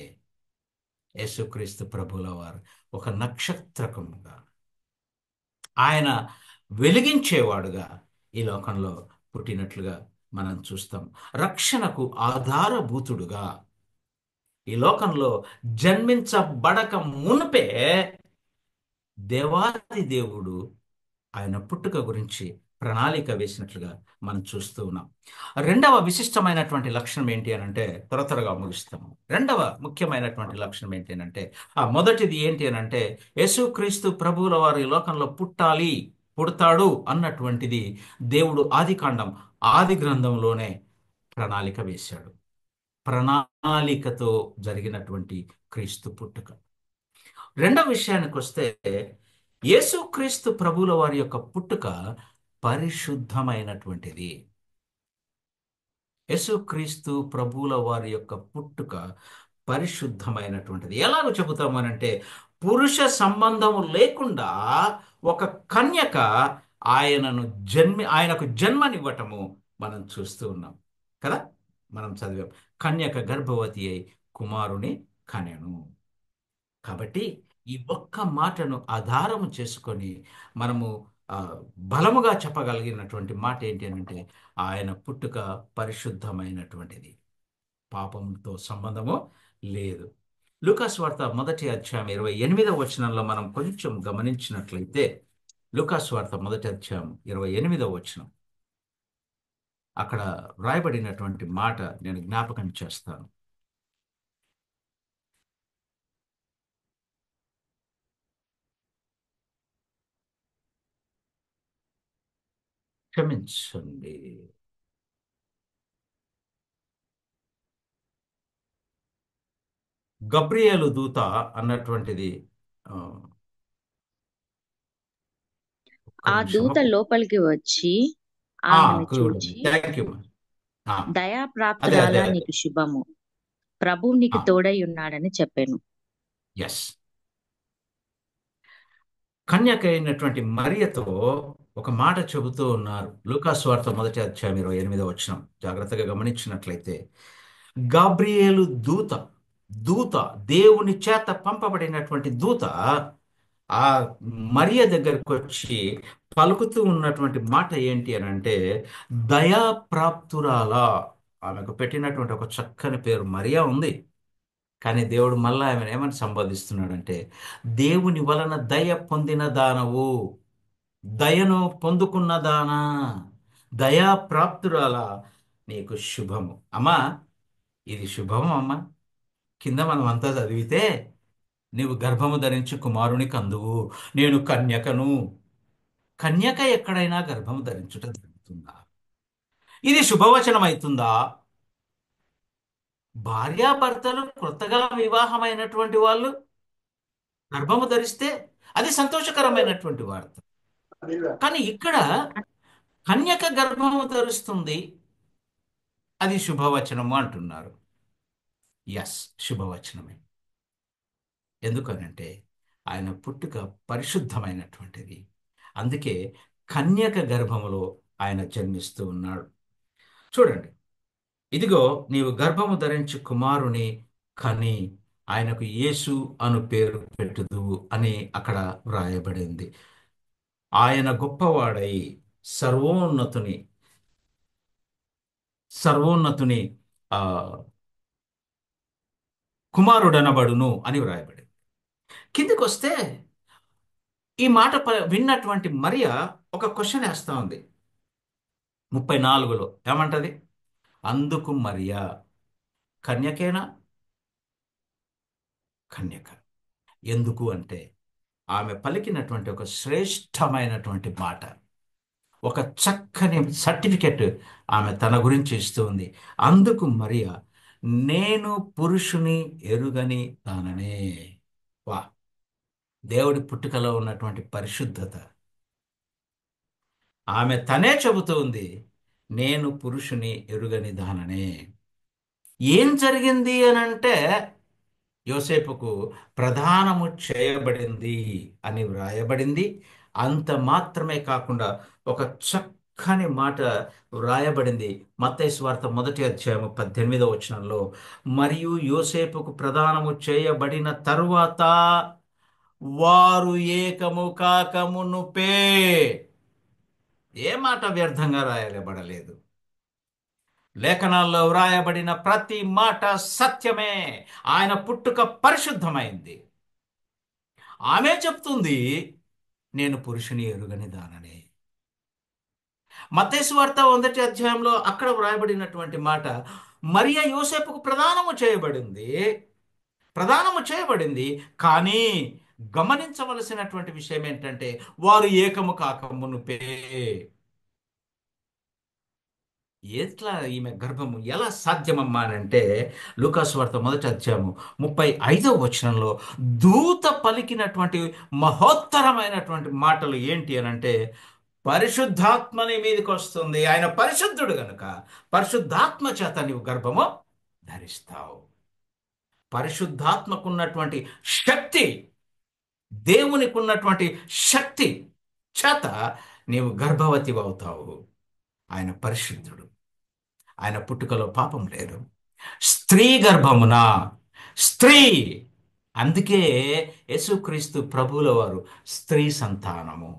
Speaker 1: యేసుక్రీస్తు ప్రభుల వారు ఒక నక్షత్రకముగా, ఆయన వెలిగించేవాడుగా ఈ లోకంలో పుట్టినట్లుగా మనం చూస్తాం. రక్షణకు ఆధారభూతుడుగా ఈ లోకంలో జన్మించబడక మునుపే దేవాది దేవుడు ఆయన పుట్టుక గురించి ప్రణాళిక వేసినట్లుగా మనం చూస్తూ ఉన్నాం. రెండవ విశిష్టమైనటువంటి లక్షణం ఏంటి అని అంటే, త్వర త్వరగా ముగిస్తాము. రెండవ ముఖ్యమైనటువంటి లక్షణం ఏంటి అని అంటే, ఆ మొదటిది ఏంటి అని అంటే, యేసుక్రీస్తు ప్రభువుల వారి లోకంలో పుట్టాలి, పుడతాడు అన్నటువంటిది దేవుడు ఆదికాండం, ఆది గ్రంథంలోనే ప్రణాళిక వేశాడు. ప్రణాళికతో జరిగినటువంటి క్రీస్తు పుట్టుక. రెండవ విషయానికి వస్తే, యేసుక్రీస్తు ప్రభువుల వారి యొక్క పుట్టుక పరిశుద్ధమైనటువంటిది. యేసుక్రీస్తు ప్రభువుల వారి యొక్క పుట్టుక పరిశుద్ధమైనటువంటిది. ఎలాగో చెబుతామనంటే, పురుష సంబంధము లేకుండా ఒక కన్యక ఆయనను ఆయనకు జన్మనివ్వటము మనం చూస్తూ ఉన్నాం కదా. మనం చదివాం, కన్యక గర్భవతి అయి కుమారుని కనెను. కాబట్టి ఈ ఒక్క మాటను ఆధారము చేసుకొని మనము ఆ, బలముగా చెప్పగలిగినటువంటి మాట ఏంటి అంటే, ఆయన పుట్టుక పరిశుద్ధమైనటువంటిది, పాపంతో సంబంధము లేదు. లూకాసు వార్త 1వ అధ్యాయం 28వ వచనంలో మనం కొంచెం గమనించినట్లయితే, లూకాసు వార్త 1వ అధ్యాయం 28వ వచనం, అక్కడ వ్రాయబడినటువంటి మాట నేను జ్ఞాపకం చేస్తాను. క్షమించండి. గబ్రియేలు దూత అన్నటువంటిది, ఆ, ఒక్క
Speaker 2: ఆ
Speaker 1: నిమిషం.
Speaker 2: దూత లోపలికి వచ్చి ఆమెను చూచి,
Speaker 1: థ్యాంక్ యూ. అదే
Speaker 2: దయాప్రాప్తురాలా,
Speaker 1: అదే అదే.
Speaker 2: నీకు శుభము, ప్రభువు నీకు తోడై ఉన్నాడని చెప్పాను.
Speaker 1: ఎస్. కన్యక అయినటువంటి మరియతో ఒక మాట చెబుతూ ఉన్నారు. లూకాసు వార్త 1వ అధ్యాయం 28వ వచనం జాగ్రత్తగా గమనించినట్లయితే, గాబ్రియేలు దూత, దూత దేవుని చేత పంపబడినటువంటి దూత ఆ మరియ దగ్గరకు వచ్చి పలుకుతూ ఉన్నటువంటి మాట ఏంటి అని అంటే, దయాప్రాప్తురాలా. ఆమెకు పెట్టినటువంటి ఒక చక్కని పేరు మరియా ఉంది. కానీ దేవుడు మళ్ళా ఆమెను ఏమని సంబోధిస్తున్నాడంటే, దేవుని వలన దయ పొందిన దానవు, దయను పొందుకున్న దానా, దయా ప్రాప్తురాలా, నీకు శుభము. అమ్మా, ఇది శుభము అమ్మా. కింద మనం అంతా చదివితే, నీవు గర్భము ధరించి కుమారుని కందువు, నేను కన్యకను. కన్యక ఎక్కడైనా గర్భము ధరించుట జరుగుతుందా? ఇది శుభవచనం అవుతుందా? భార్యాభర్తలు కొత్తగా వివాహమైనటువంటి వాళ్ళు గర్భము ధరిస్తే అది సంతోషకరమైనటువంటి వార్త. కానీ ఇక్కడ కన్యక గర్భము ధరిస్తుంది, అది శుభవచనము అంటున్నారు. ఎస్, శుభవచనమే. ఎందుకనంటే ఆయన పుట్టుక పరిశుద్ధమైనటువంటిది. అందుకే కన్యక గర్భములో ఆయన జన్మిస్తూ ఉన్నాడు. చూడండి, ఇదిగో నీవు గర్భము ధరించి కుమారుని కని ఆయనకు యేసు అను పేరు పెట్టుదువు అని అక్కడ వ్రాయబడింది. ఆయన గొప్పవాడై సర్వోన్నతుని సర్వోన్నతుని ఆ కుమారుడనబడును అని వ్రాయబడింది. కిందికి వస్తే ఈ మాట విన్నటువంటి మరియ ఒక క్వశ్చన్ వేస్తా ఉంది 34లో. ఏమంటది? అందుకు మరియ, కన్యకేనా? కన్యక. ఎందుకు అంటే ఆమె పలికినటువంటి ఒక శ్రేష్టమైనటువంటి మాట, ఒక చక్కని సర్టిఫికెట్ ఆమె తన గురించి ఇస్తుంది. అందుకు మరియ, నేను పురుషుని ఎరుగని దాననే. వా, దేవుడి పుట్టుకలో ఉన్నటువంటి పరిశుద్ధత. ఆమె తనే చెబుతుంది, నేను పురుషుని ఎరుగని దాననే. ఏం జరిగింది అనంటే, యోసేపుకు ప్రదానము చేయబడింది అని వ్రాయబడింది. అంత మాత్రమే కాకుండా ఒక చక్కని మాట వ్రాయబడింది. మత్తయి సువార్త 1 అధ్యాయం 18 వచనంలో, మరియు యోసేపుకు ప్రదానము చేయబడిన తరువాత వారు ఏకము కాకమునుపే. ఏ మాట వ్యర్థంగా రాయబడలేదు. లేఖనాల్లో వ్రాయబడిన ప్రతి మాట సత్యమే. ఆయన పుట్టుక పరిశుద్ధమైంది. ఆమె చెప్తుంది, నేను పురుషుని ఎరుగని దానని. మత్తయి సువార్త 1 అధ్యాయంలో అక్కడ వ్రాయబడినటువంటి మాట, మరియ యోసేపుకు ప్రదానము చేయబడింది. కానీ గమనించవలసినటువంటి విషయం ఏంటంటే, వారు ఏకము కాకమునుపే. ఎట్లా ఈమె గర్భము ఎలా సాధ్యమమ్మా అని అంటే, లూకాసు వార్త 1 అధ్యాయము 35 వచనంలో దూత పలికినటువంటి మహోత్తరమైనటువంటి మాటలు ఏంటి అని అంటే, పరిశుద్ధాత్మని మీదకి వస్తుంది, ఆయన పరిశుద్ధుడు గనుక పరిశుద్ధాత్మ చేత నీవు గర్భము ధరిస్తావు. పరిశుద్ధాత్మకున్నటువంటి శక్తి, దేవునికి ఉన్నటువంటి శక్తి చేత నీవు గర్భవతి అవుతావు. ఆయన పరిశుద్ధుడు. ఆయన పుట్టుకలో పాపం లేదు. స్త్రీ గర్భమున, స్త్రీ, అందుకే యేసుక్రీస్తు ప్రభువుల వారు స్త్రీ సంతానము,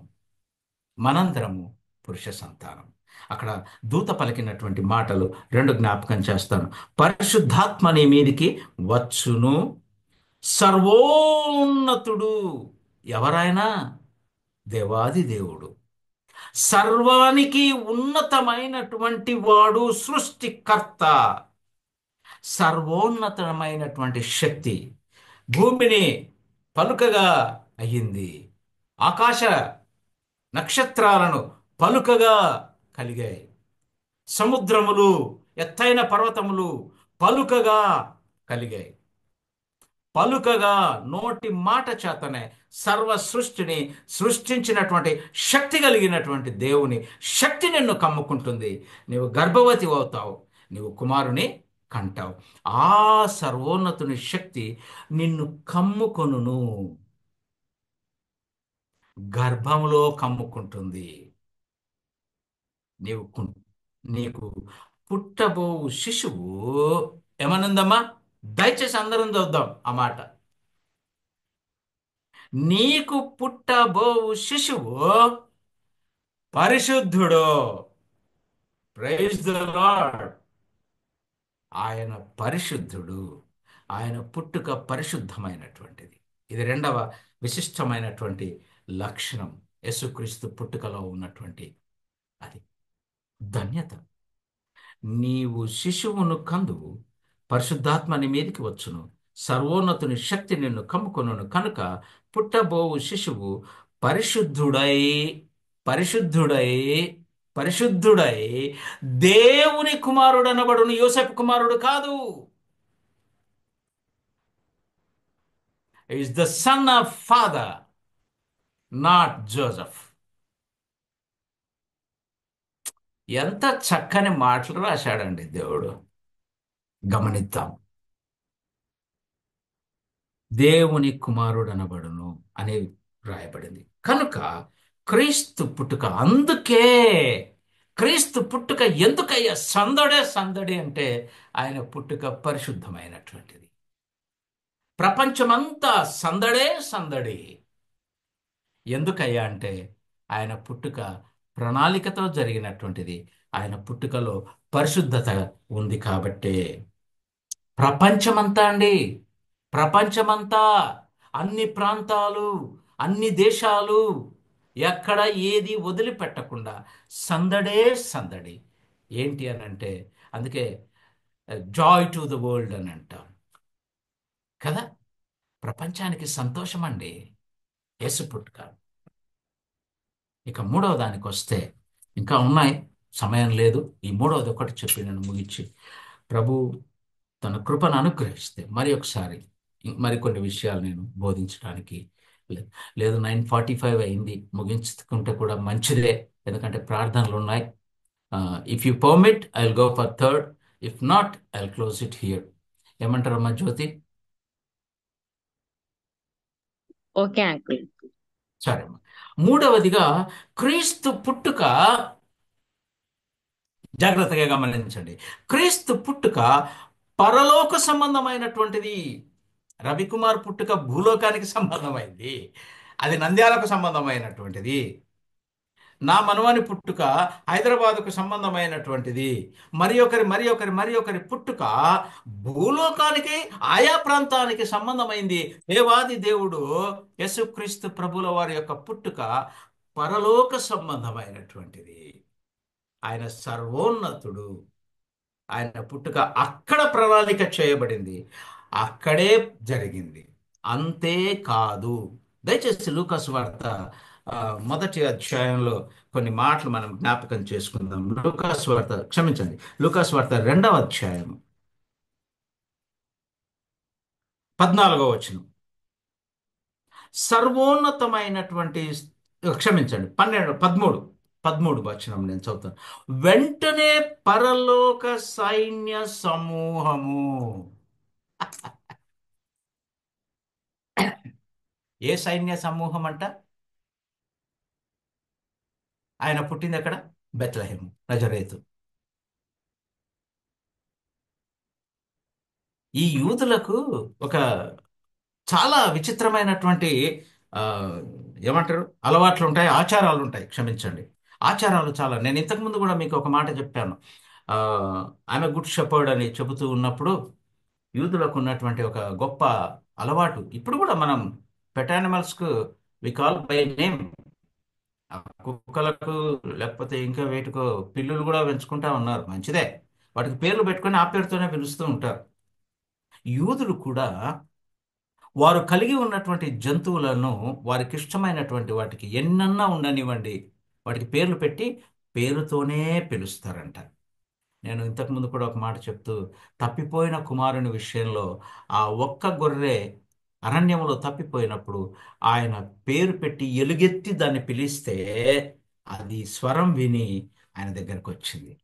Speaker 1: మనందరము పురుష సంతానం. అక్కడ దూత పలికినటువంటి మాటలు రెండు జ్ఞాపకం చేస్తాను. పరిశుద్ధాత్మ నీ మీదికి వచ్చును, సర్వోన్నతుడు, ఎవరైనా దేవాది దేవుడు, సర్వానికి ఉన్నతమైనటువంటి వాడు, సృష్టికర్త, సర్వోన్నతమైనటువంటి శక్తి భూమిని పలుకగా అయ్యింది. ఆకాశ నక్షత్రాలను పలుకగా కలిగాయి. సముద్రములు, ఎత్తైన పర్వతములు పలుకగా కలిగాయి. పలుకగా, నోటి మాట చేతనే సర్వ సృష్టిని సృష్టించినటువంటి శక్తి కలిగినటువంటి దేవుని శక్తి నిన్ను కమ్ముకుంటుంది. నీవు గర్భవతి అవుతావు, నీవు కుమారుని కంటావు. ఆ సర్వోన్నతుని శక్తి నిన్ను కమ్ముకొనును, గర్భంలో కమ్ముకుంటుంది. నీవు నీకు పుట్టబోవు శిశువు ఏమనుందమ్మా? దయచేసి అందరం చూద్దాం ఆ మాట. నీకు పుట్టబోవు శిశువు పరిశుద్ధుడు. Praise the Lord. ఆయన పరిశుద్ధుడు. ఆయన పుట్టుక పరిశుద్ధమైనటువంటిది. ఇది రెండవ విశిష్టమైనటువంటి లక్షణం యేసుక్రీస్తు పుట్టుకలో ఉన్నటువంటి అది ధన్యత. నీవు శిశువును కందువు, పరిశుద్ధాత్మ నీ మీదికి వచ్చును, సర్వోన్నతుని శక్తి నిన్ను కమ్ముకొనును కనుక పుట్టబోవు శిశువు పరిశుద్ధుడై పరిశుద్ధుడై పరిశుద్ధుడై దేవుని కుమారుడు అనబడును. యోసేపు కుమారుడు కాదు. Is the son of father, not Joseph. ఎంత చక్కని మాటలు రాశాడండి దేవుడు. గమనిద్దాం. దేవుని కుమారుడు అనబడును అని రాయబడింది కనుక క్రీస్తు పుట్టుక. అందుకే క్రీస్తు పుట్టుక ఎందుకయ్యా సందడే సందడి అంటే, ఆయన పుట్టుక పరిశుద్ధమైనటువంటిది. ప్రపంచమంతా సందడే సందడి. ఎందుకయ్యా అంటే, ఆయన పుట్టుక ప్రణాళికతో జరిగినటువంటిది. ఆయన పుట్టుకలో పరిశుద్ధత ఉంది కాబట్టే. ప్రపంచమంతా అండి, ప్రపంచమంతా, అన్ని ప్రాంతాలు, అన్ని దేశాలు, ఎక్కడ ఏది వదిలిపెట్టకుండా సందడే సందడి. ఏంటి అని అంటే, అందుకే జాయ్ టు ద వరల్డ్ అని అంటాం కదా. ప్రపంచానికి సంతోషం అండి యేసు పుట్టుక. ఇక మూడవ దానికి వస్తే ఇంకా ఉన్నాయి, సమయం లేదు. ఈ మూడవది ఒకటి చెప్పి నేను ముగించి, ప్రభు తన కృపను అనుగ్రహిస్తే మరి ఒకసారి మరికొన్ని విషయాలు నేను బోధించడానికి లేదు. 9:45 అయింది, ముగించుకుంటే కూడా మంచిదే, ఎందుకంటే ప్రార్థనలు ఉన్నాయి. If you permit I will go for third, if not I will close it here. ఏమంటారమ్మా జ్యోతి?
Speaker 2: Okay uncle.
Speaker 1: సరే అమ్మా. మూడవదిగా, క్రీస్తు పుట్టుక జాగ్రత్తగా గమనించండి. క్రీస్తు పుట్టుక పరలోక సంబంధమైనటువంటిది. రవికుమార్ పుట్టుక భూలోకానికి సంబంధమైంది. అది నంద్యాలకు సంబంధమైనటువంటిది. నా మనవని పుట్టుక హైదరాబాదుకు సంబంధమైనటువంటిది. మరి ఒకరి పుట్టుక భూలోకానికి, ఆయా ప్రాంతానికి సంబంధమైంది. దేవాది దేవుడు యేసుక్రీస్తు ప్రభుల వారి యొక్క పుట్టుక పరలోక సంబంధమైనటువంటిది. ఆయన సర్వోన్నతుడు. ఆయన పుట్టుక అక్కడ ప్రణాళిక చేయబడింది, అక్కడే జరిగింది. అంతేకాదు, దయచేసి లూకాసు వార్త ఆ, మొదటి అధ్యాయంలో కొన్ని మాటలు మనం జ్ఞాపకం చేసుకుందాం. లూకాసు వార్త, క్షమించండి, లూకాసు వార్త 2వ అధ్యాయం 14వ వచనం. సర్వోన్నతమైనటువంటి, క్షమించండి, 13 వచనం నేను చదువుతాను. వెంటనే పరలోక సైన్య సమూహము. ఏ సైన్య సమూహం అంట? ఆయన పుట్టింది ఎక్కడ? బెత్లెహేము, నజరేతు. ఈ యూదులకు ఒక చాలా విచిత్రమైనటువంటి ఆ, ఏమంటారు, అలవాట్లు ఉంటాయి, ఆచారాలు ఉంటాయి. క్షమించండి, ఆచారాలు చాలా. నేను ఇంతకుముందు కూడా మీకు ఒక మాట చెప్పాను. ఆ, ఆమె గుడ్ షెపర్డ్ అని చెబుతూ ఉన్నప్పుడు యూదులకు ఉన్నటువంటి ఒక గొప్ప అలవాటు. ఇప్పుడు కూడా మనం పెట్ యానిమల్స్కు వి కాల్ బై నేమ్. కుక్కలకు లేకపోతే ఇంకా వేటికో పిల్లులు కూడా పెంచుకుంటా ఉన్నారు, మంచిదే. వాటికి పేర్లు పెట్టుకొని ఆ పేరుతోనే పిలుస్తూ ఉంటారు. యూదులు కూడా వారు కలిగి ఉన్నటువంటి జంతువులను, వారికి ఇష్టమైనటువంటి వాటికి ఎన్నన్నా ఉండనివ్వండి, వాటికి పేర్లు పెట్టి పేరుతోనే పిలుస్తారంట. నేను ఇంతకుముందు కూడా ఒక మాట చెప్తూ, తప్పిపోయిన కుమారుని విషయంలో ఆ ఒక్క గొర్రె అరణ్యములో తప్పిపోయినప్పుడు ఆయన పేరు పెట్టి ఎలుగెత్తి దాన్ని పిలిస్తే అది స్వరం విని ఆయన దగ్గరకు వచ్చింది.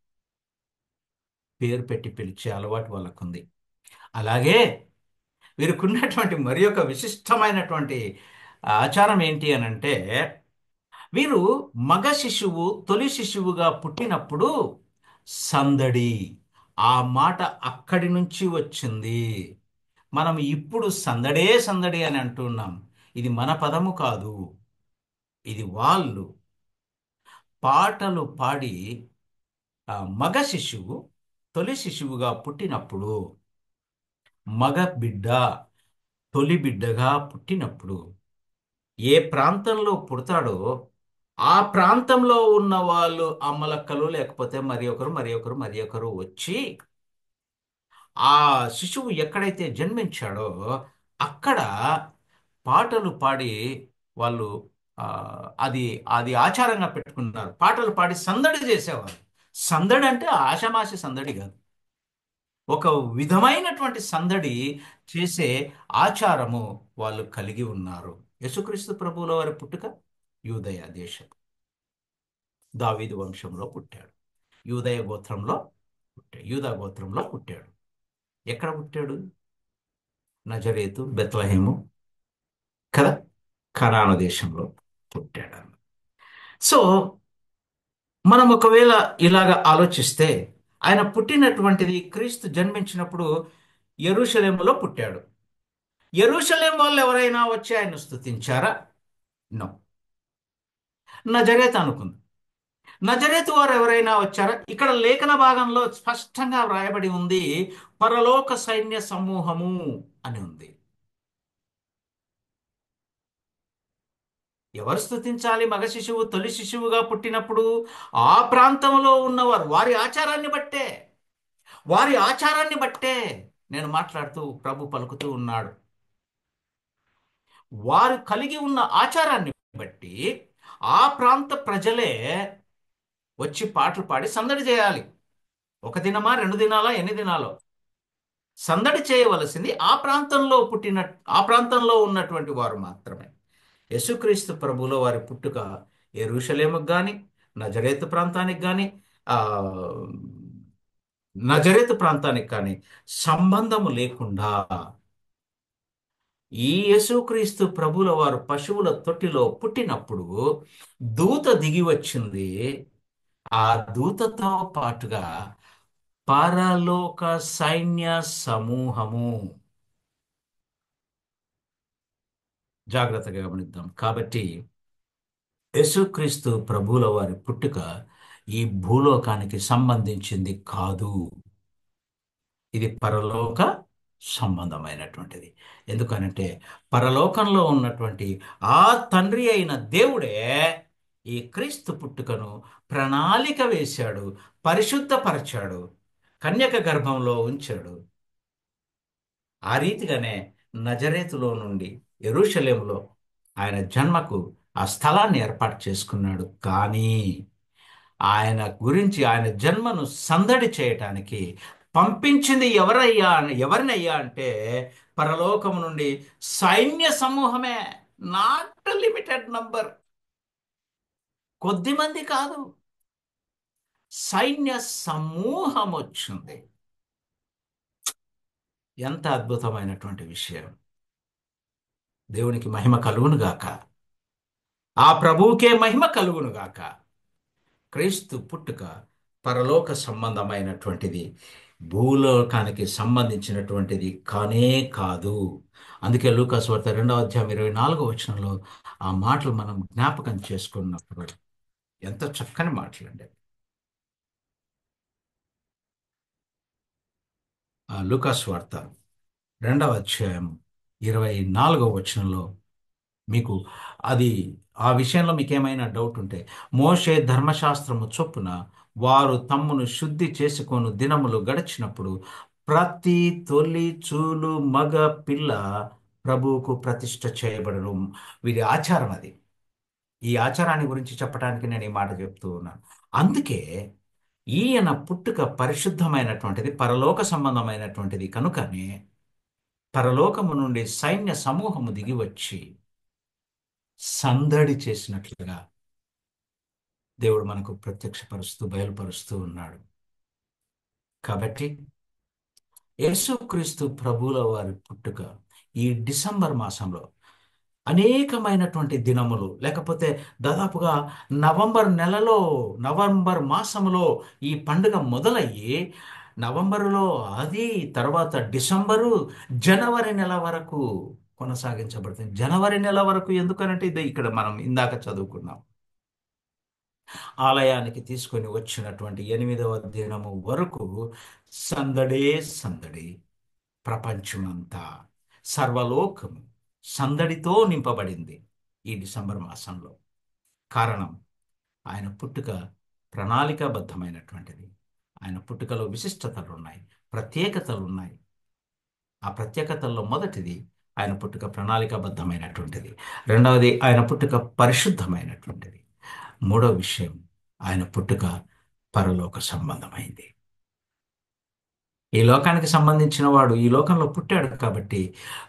Speaker 1: పేరు పెట్టి పిలిచే అలవాటు వాళ్ళకుంది. అలాగే వీరికున్నటువంటి మరి ఒక విశిష్టమైనటువంటి ఆచారం ఏంటి అని అంటే, వీరు మగ శిశువు తొలి శిశువుగా పుట్టినప్పుడు సందడి, ఆ మాట అక్కడి నుంచి వచ్చింది. మనం ఇప్పుడు సందడే సందడి అని అంటున్నాం. ఇది మన పదము కాదు, ఇది వాళ్ళు పాటలు పాడి, మగ శిశువు తొలి శిశువుగా పుట్టినప్పుడు, మగ బిడ్డ తొలి బిడ్డగా పుట్టినప్పుడు ఏ ప్రాంతంలో పుడతాడో ఆ ప్రాంతంలో ఉన్న వాళ్ళు అమ్మలక్కలు లేకపోతే మరి ఒకరు వచ్చి ఆ శిశువు ఎక్కడైతే జన్మించాడో అక్కడ పాటలు పాడి వాళ్ళు, ఆ, అది అది ఆచారంగా పెట్టుకున్నారు. పాటలు పాడి సందడి చేసేవారు. సందడి అంటే ఆషామాషి సందడి కాదు, ఒక విధమైనటువంటి సందడి చేసే ఆచారము వాళ్ళు కలిగి ఉన్నారు. యేసుక్రీస్తు ప్రభువుల వారి పుట్టుక యూదయ దేశం, దావీదు వంశంలో పుట్టాడు. యూదయ గోత్రంలో యూదా గోత్రంలో పుట్టాడు. ఎక్కడ పుట్టాడు? నజరేతు, బెత్లహేము కదా, కనాను దేశంలో పుట్టాడు. సో మనం ఒకవేళ ఇలాగ ఆలోచిస్తే, ఆయన పుట్టినటువంటిది, క్రీస్తు జన్మించినప్పుడు యెరూషలేములో పుట్టాడు. యెరూషలేం వాళ్ళు ఎవరైనా వచ్చి ఆయన స్తుతించారా? నో. నజరేత్ అనుకుంది. నజరేతు వారు ఎవరైనా వచ్చారా? ఇక్కడ లేఖన భాగంలో స్పష్టంగా వ్రాయబడి ఉంది, పరలోక సైన్య సమూహము అని ఉంది. ఎవరు స్తుతించాలి? మగ శిశువు తొలి శిశువుగా పుట్టినప్పుడు ఆ ప్రాంతంలో ఉన్నవారు, వారి ఆచారాన్ని బట్టే నేను మాట్లాడుతూ ప్రభు పలుకుతూ ఉన్నాడు. వారు కలిగి ఉన్న ఆచారాన్ని బట్టి ఆ ప్రాంత ప్రజలే వచ్చి పాటలు పాడి సందడి చేయాలి. ఒక దినమా, 2 దినాలా, ఎన్ని దినాలో సందడి చేయవలసింది ఆ ప్రాంతంలో ఉన్నటువంటి వారు మాత్రమే. యేసుక్రీస్తు ప్రభువుల వారి పుట్టుక యెరూషలేముకు కానీ, నజరేతు ప్రాంతానికి కానీ, ఆ నజరేతు ప్రాంతానికి కానీ సంబంధము లేకుండా, ఈ యేసుక్రీస్తు ప్రభువుల వారు పశువుల తొట్టిలో పుట్టినప్పుడు దూత దిగి వచ్చింది. ఆ దూతతో పాటుగా పరలోక సైన్య సమూహము. జాగ్రత్తగా గమనిద్దాం. కాబట్టి యేసుక్రీస్తు ప్రభువుల వారి పుట్టుక ఈ భూలోకానికి సంబంధించింది కాదు. ఇది పరలోక సంబంధమైనటువంటిది. ఎందుకనంటే పరలోకంలో ఉన్నటువంటి ఆ తండ్రి అయిన దేవుడే ఈ క్రీస్తు పుట్టుకను ప్రణాళిక వేశాడు, పరిశుద్ధపరచాడు, కన్యక గర్భంలో ఉంచాడు. ఆ రీతిగానే నజరేతులో నుండి యెరూషలేములో ఆయన జన్మకు ఆ స్థలాన్ని ఏర్పాటు చేసుకున్నాడు. కానీ ఆయన జన్మను సందడి చేయటానికి పంపించింది ఎవరినయ్యా అంటే పరలోకము నుండి సైన్య సమూహమే. నాట్ లిమిటెడ్ నంబర్, కొద్ది మంది కాదు, సైన్య సమూహం వచ్చింది. ఎంత అద్భుతమైనటువంటి విషయం! దేవునికి మహిమ కలుగును గాక. ఆ ప్రభువుకే మహిమ కలుగును గాక. క్రీస్తు పుట్టుక పరలోక సంబంధమైనటువంటిది, భూలోకానికి సంబంధించినటువంటిది కానే కాదు. అందుకే లూకాసు వార్త 2వ అధ్యాయం 24వ వచనంలో ఆ మాటలు మనం జ్ఞాపకం చేసుకున్నప్పుడు ఎంత చక్కని మాటలండి. ఆ లూకాసు వార్త 2వ అధ్యాయం 24వ వచనంలో మీకు అది ఆ విషయంలో మీకు ఏమైనా డౌట్ ఉంటే, మోషే ధర్మశాస్త్రము చొప్పున వారు తమ్మును శుద్ధి చేసుకొను దినములు గడిచినప్పుడు ప్రతి తొలి చూలు మగ పిల్ల ప్రభువుకు ప్రతిష్ఠ చేయబడను. వీరి ఆచారం అది. ఈ ఆచారాన్ని గురించి చెప్పడానికి నేను ఈ మాట చెప్తూ ఉన్నాను. అందుకే ఈయన పుట్టుక పరిశుద్ధమైనటువంటిది, పరలోక సంబంధమైనటువంటిది కనుకనే పరలోకము నుండి సైన్య సమూహము దిగి వచ్చి సందడి చేసినట్లుగా దేవుడు మనకు ప్రత్యక్షపరుస్తూ బయలుపరుస్తూ ఉన్నాడు. కాబట్టి యేసుక్రీస్తు ప్రభువుల వారి పుట్టుక ఈ డిసెంబర్ మాసంలో అనేకమైనటువంటి దినములు, లేకపోతే దాదాపుగా నవంబర్ మాసములో ఈ పండుగ మొదలయ్యి నవంబరులో అది తర్వాత డిసెంబరు, జనవరి నెల వరకు కొనసాగించబడుతుంది. జనవరి నెల వరకు ఎందుకనంటే ఇది ఇక్కడ మనం ఇందాక చదువుకున్నాం. ఆలయానికి తీసుకొని వచ్చినటువంటి 8వ దినము వరకు సందడే సందడి. ప్రపంచమంతా, సర్వలోకము సందడితో నింపబడింది ఈ డిసెంబర్ మాసంలో. కారణం, ఆయన పుట్టుక ప్రణాళికాబద్ధమైనటువంటిది. ఆయన పుట్టుకలో విశిష్టతలు ఉన్నాయి, ప్రత్యేకతలు ఉన్నాయి. ఆ ప్రత్యేకతల్లో మొదటిది ఆయన పుట్టుక ప్రణాళికాబద్ధమైనటువంటిది. రెండవది ఆయన పుట్టుక పరిశుద్ధమైనటువంటిది. మూడో విషయం, ఆయన పుట్టుక పరలోక సంబంధమైంది. ఈ లోకానికి సంబంధించిన వాడు ఈ లోకంలో పుట్టాడు కాబట్టి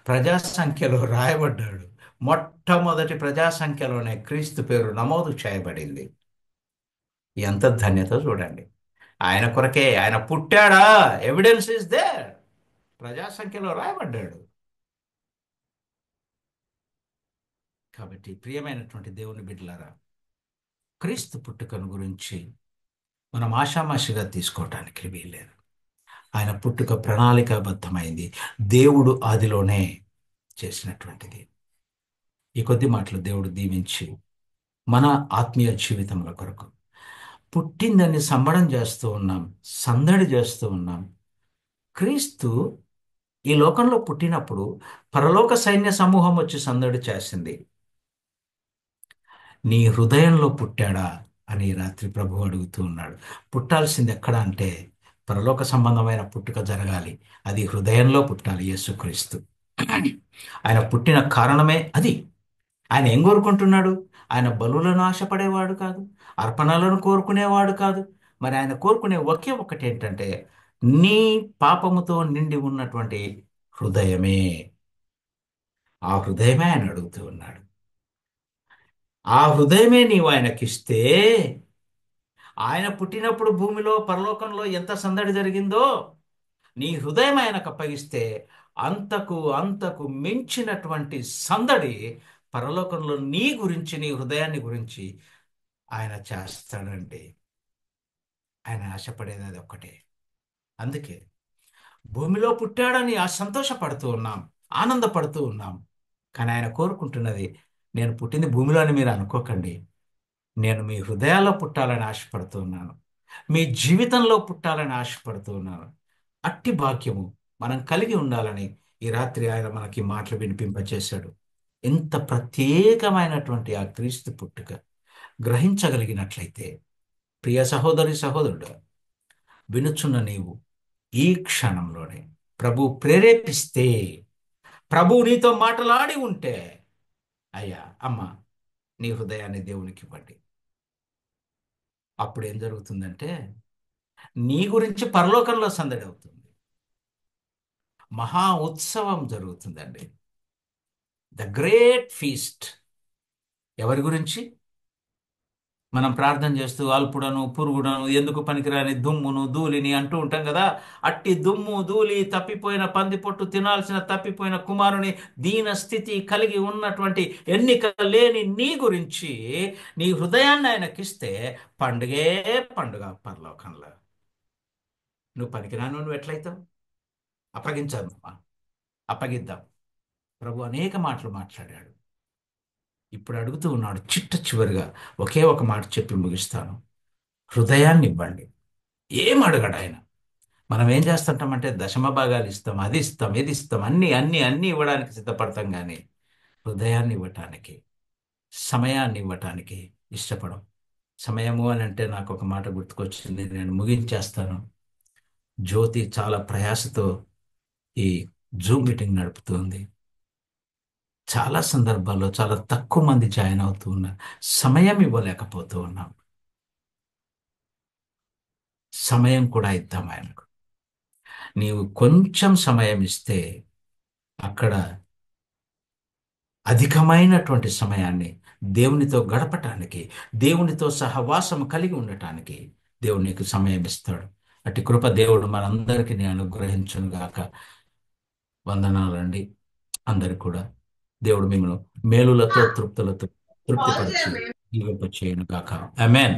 Speaker 1: ప్రజా సంఖ్యలో రాయబడ్డాడు. మొట్టమొదటి ప్రజా సంఖ్యలోనే క్రీస్తు పేరు నమోదు చేయబడింది. ఎంత ధన్యత చూడండి! ఆయన కొరకే ఆయన పుట్టాడా, ఎవిడెన్స్ ఇస్ దేర్. ప్రజా సంఖ్యలో రాయబడ్డాడు. కాబట్టి ప్రియమైనటువంటి దేవుని బిడ్డలారా, క్రీస్తు పుట్టుకను గురించి మనం ఆషామాషిగా తీసుకోవటానికి వీల్లేదు. ఆయన పుట్టుక ప్రణాళికాబద్ధమైంది, దేవుడు ఆదిలోనే చేసినటువంటిది. ఈ కొద్ది మాటలు దేవుడు దీవించి మన ఆత్మీయ జీవితముల కొరకు పుట్టిందని సంబరం చేస్తూ ఉన్నాం, సందడి చేస్తూ ఉన్నాం. క్రీస్తు ఈ లోకంలో పుట్టినప్పుడు పరలోక సైన్య సమూహం వచ్చి సందడి చేసింది. నీ హృదయంలో పుట్టాడా అని ఈ రాత్రి ప్రభువు అడుగుతూ ఉన్నాడు. పుట్టాల్సింది ఎక్కడ అంటే పరలోక సంబంధమైన పుట్టుక జరగాలి. అది హృదయంలో పుట్టాలి. యేసుక్రీస్తు ఆయన పుట్టిన కారణమే అది. ఆయన ఏం కోరుకుంటున్నాడు? ఆయన బలులను ఆశపడేవాడు కాదు, అర్పణలను కోరుకునేవాడు కాదు. మరి ఆయన కోరుకునే ఒకే ఒక్కటి ఏంటంటే నీ పాపముతో నిండి ఉన్నటువంటి హృదయమే. ఆ హృదయమే ఆయన అడుగుతూ ఉన్నాడు. ఆ హృదయమే నీవు ఆయనకిస్తే, ఆయన పుట్టినప్పుడు భూమిలో పరలోకంలో ఎంత సందడి జరిగిందో నీ హృదయం ఆయనకు అప్పగిస్తే అంతకు అంతకు మించినటువంటి సందడి పరలోకంలో నీ గురించి, నీ హృదయాన్ని గురించి ఆయన చేస్తాడండి. ఆయన ఆశపడేది అది ఒక్కటే. అందుకే భూమిలో పుట్టాడని సంతోషపడుతూ ఉన్నాం, ఆనందపడుతూ ఉన్నాం. కానీ ఆయన కోరుకుంటున్నది, నేను పుట్టింది భూమిలో అని మీరు అనుకోకండి. నేను మీ హృదయాల్లో పుట్టాలని ఆశపడుతూ ఉన్నాను. మీ జీవితంలో పుట్టాలని ఆశపడుతూ ఉన్నాను. అట్టి భాగ్యము మనం కలిగి ఉండాలని ఈ రాత్రి ఆయన మనకి మాటలు వినిపింపచేశాడు. ఎంత ప్రత్యేకమైనటువంటి ఆ క్రీస్తు పుట్టుక గ్రహించగలిగినట్లయితే, ప్రియ సహోదరి సహోదరుడు, వినుచున్న నీవు ఈ క్షణంలోనే ప్రభు ప్రేరేపిస్తే, ప్రభు నీతో మాటలాడి ఉంటే, అయ్యా అమ్మ, నీ హృదయాన్ని దేవునికి ఇవ్వండి. అప్పుడు ఏం జరుగుతుందంటే, నీ గురించి పరలోకంలో సందడి అవుతుంది. మహా ఉత్సవం జరుగుతుందండి. The great feast. ఎవరి గురించి? మనం ప్రార్థన చేస్తూ అల్పుడను పురుగుడను ఎందుకు పనికిరాని దుమ్మును ధూళిని అంటూ ఉంటాం కదా. అట్టి దుమ్ము ధూళి తప్పిపోయిన పంది పొట్టు తినాల్సిన తప్పిపోయిన కుమారుని దీన స్థితి కలిగి ఉన్నటువంటి ఎన్నిక లేని నీ గురించి నీ హృదయాన్ని ఆయనకిస్తే పండుగే పండుగ పరలోకంలో. నువ్వు పనికిరాను నువ్వు ఎట్లయితావు? అప్పగించాను, అప్పగిద్దాం. ప్రభు అనేక మాటలు మాట్లాడాడు. ఇప్పుడు అడుగుతూ ఉన్నాడు చిట్ట చివరిగా ఒకే ఒక మాట చెప్పి ముగిస్తాను. హృదయాన్ని ఇవ్వండి. ఏం అడగడు ఆయన. మనం ఏం చేస్తుంటామంటే దశమ భాగాలు ఇస్తాం, అది ఇస్తాం, ఇది ఇస్తాం, అన్ని అన్ని అన్ని ఇవ్వడానికి సిద్ధపడతాం, కానీ హృదయాన్ని ఇవ్వటానికి, సమయాన్ని ఇవ్వటానికి ఇష్టపడం. సమయము అని అంటే నాకు ఒక మాట గుర్తుకొచ్చింది, నేను ముగించేస్తాను. జ్యోతి చాలా ప్రయాసతో ఈ జూమ్ మీటింగ్ నడుపుతుంది. చాలా సందర్భాల్లో చాలా తక్కువ మంది జాయిన్ అవుతూ ఉన్నారు. సమయం ఇవ్వలేకపోతూ ఉన్నాం. సమయం కూడా ఇద్దాం ఆయనకు. నీవు కొంచెం సమయం ఇస్తే అక్కడ అధికమైనటువంటి సమయాన్ని దేవునితో గడపటానికి, దేవునితో సహవాసం కలిగి ఉండటానికి దేవుడు నీకు సమయం ఇస్తాడు. అట్టి కృప దేవుడు మనందరికీ అనుగ్రహించును గాక. వందనాలండి అందరికి కూడా. దేవుడు మిమ్మల్ని మేలులతో తృప్తులతో తృప్తిపరిచి జీవింపచేయును గాక. ఆమేన్.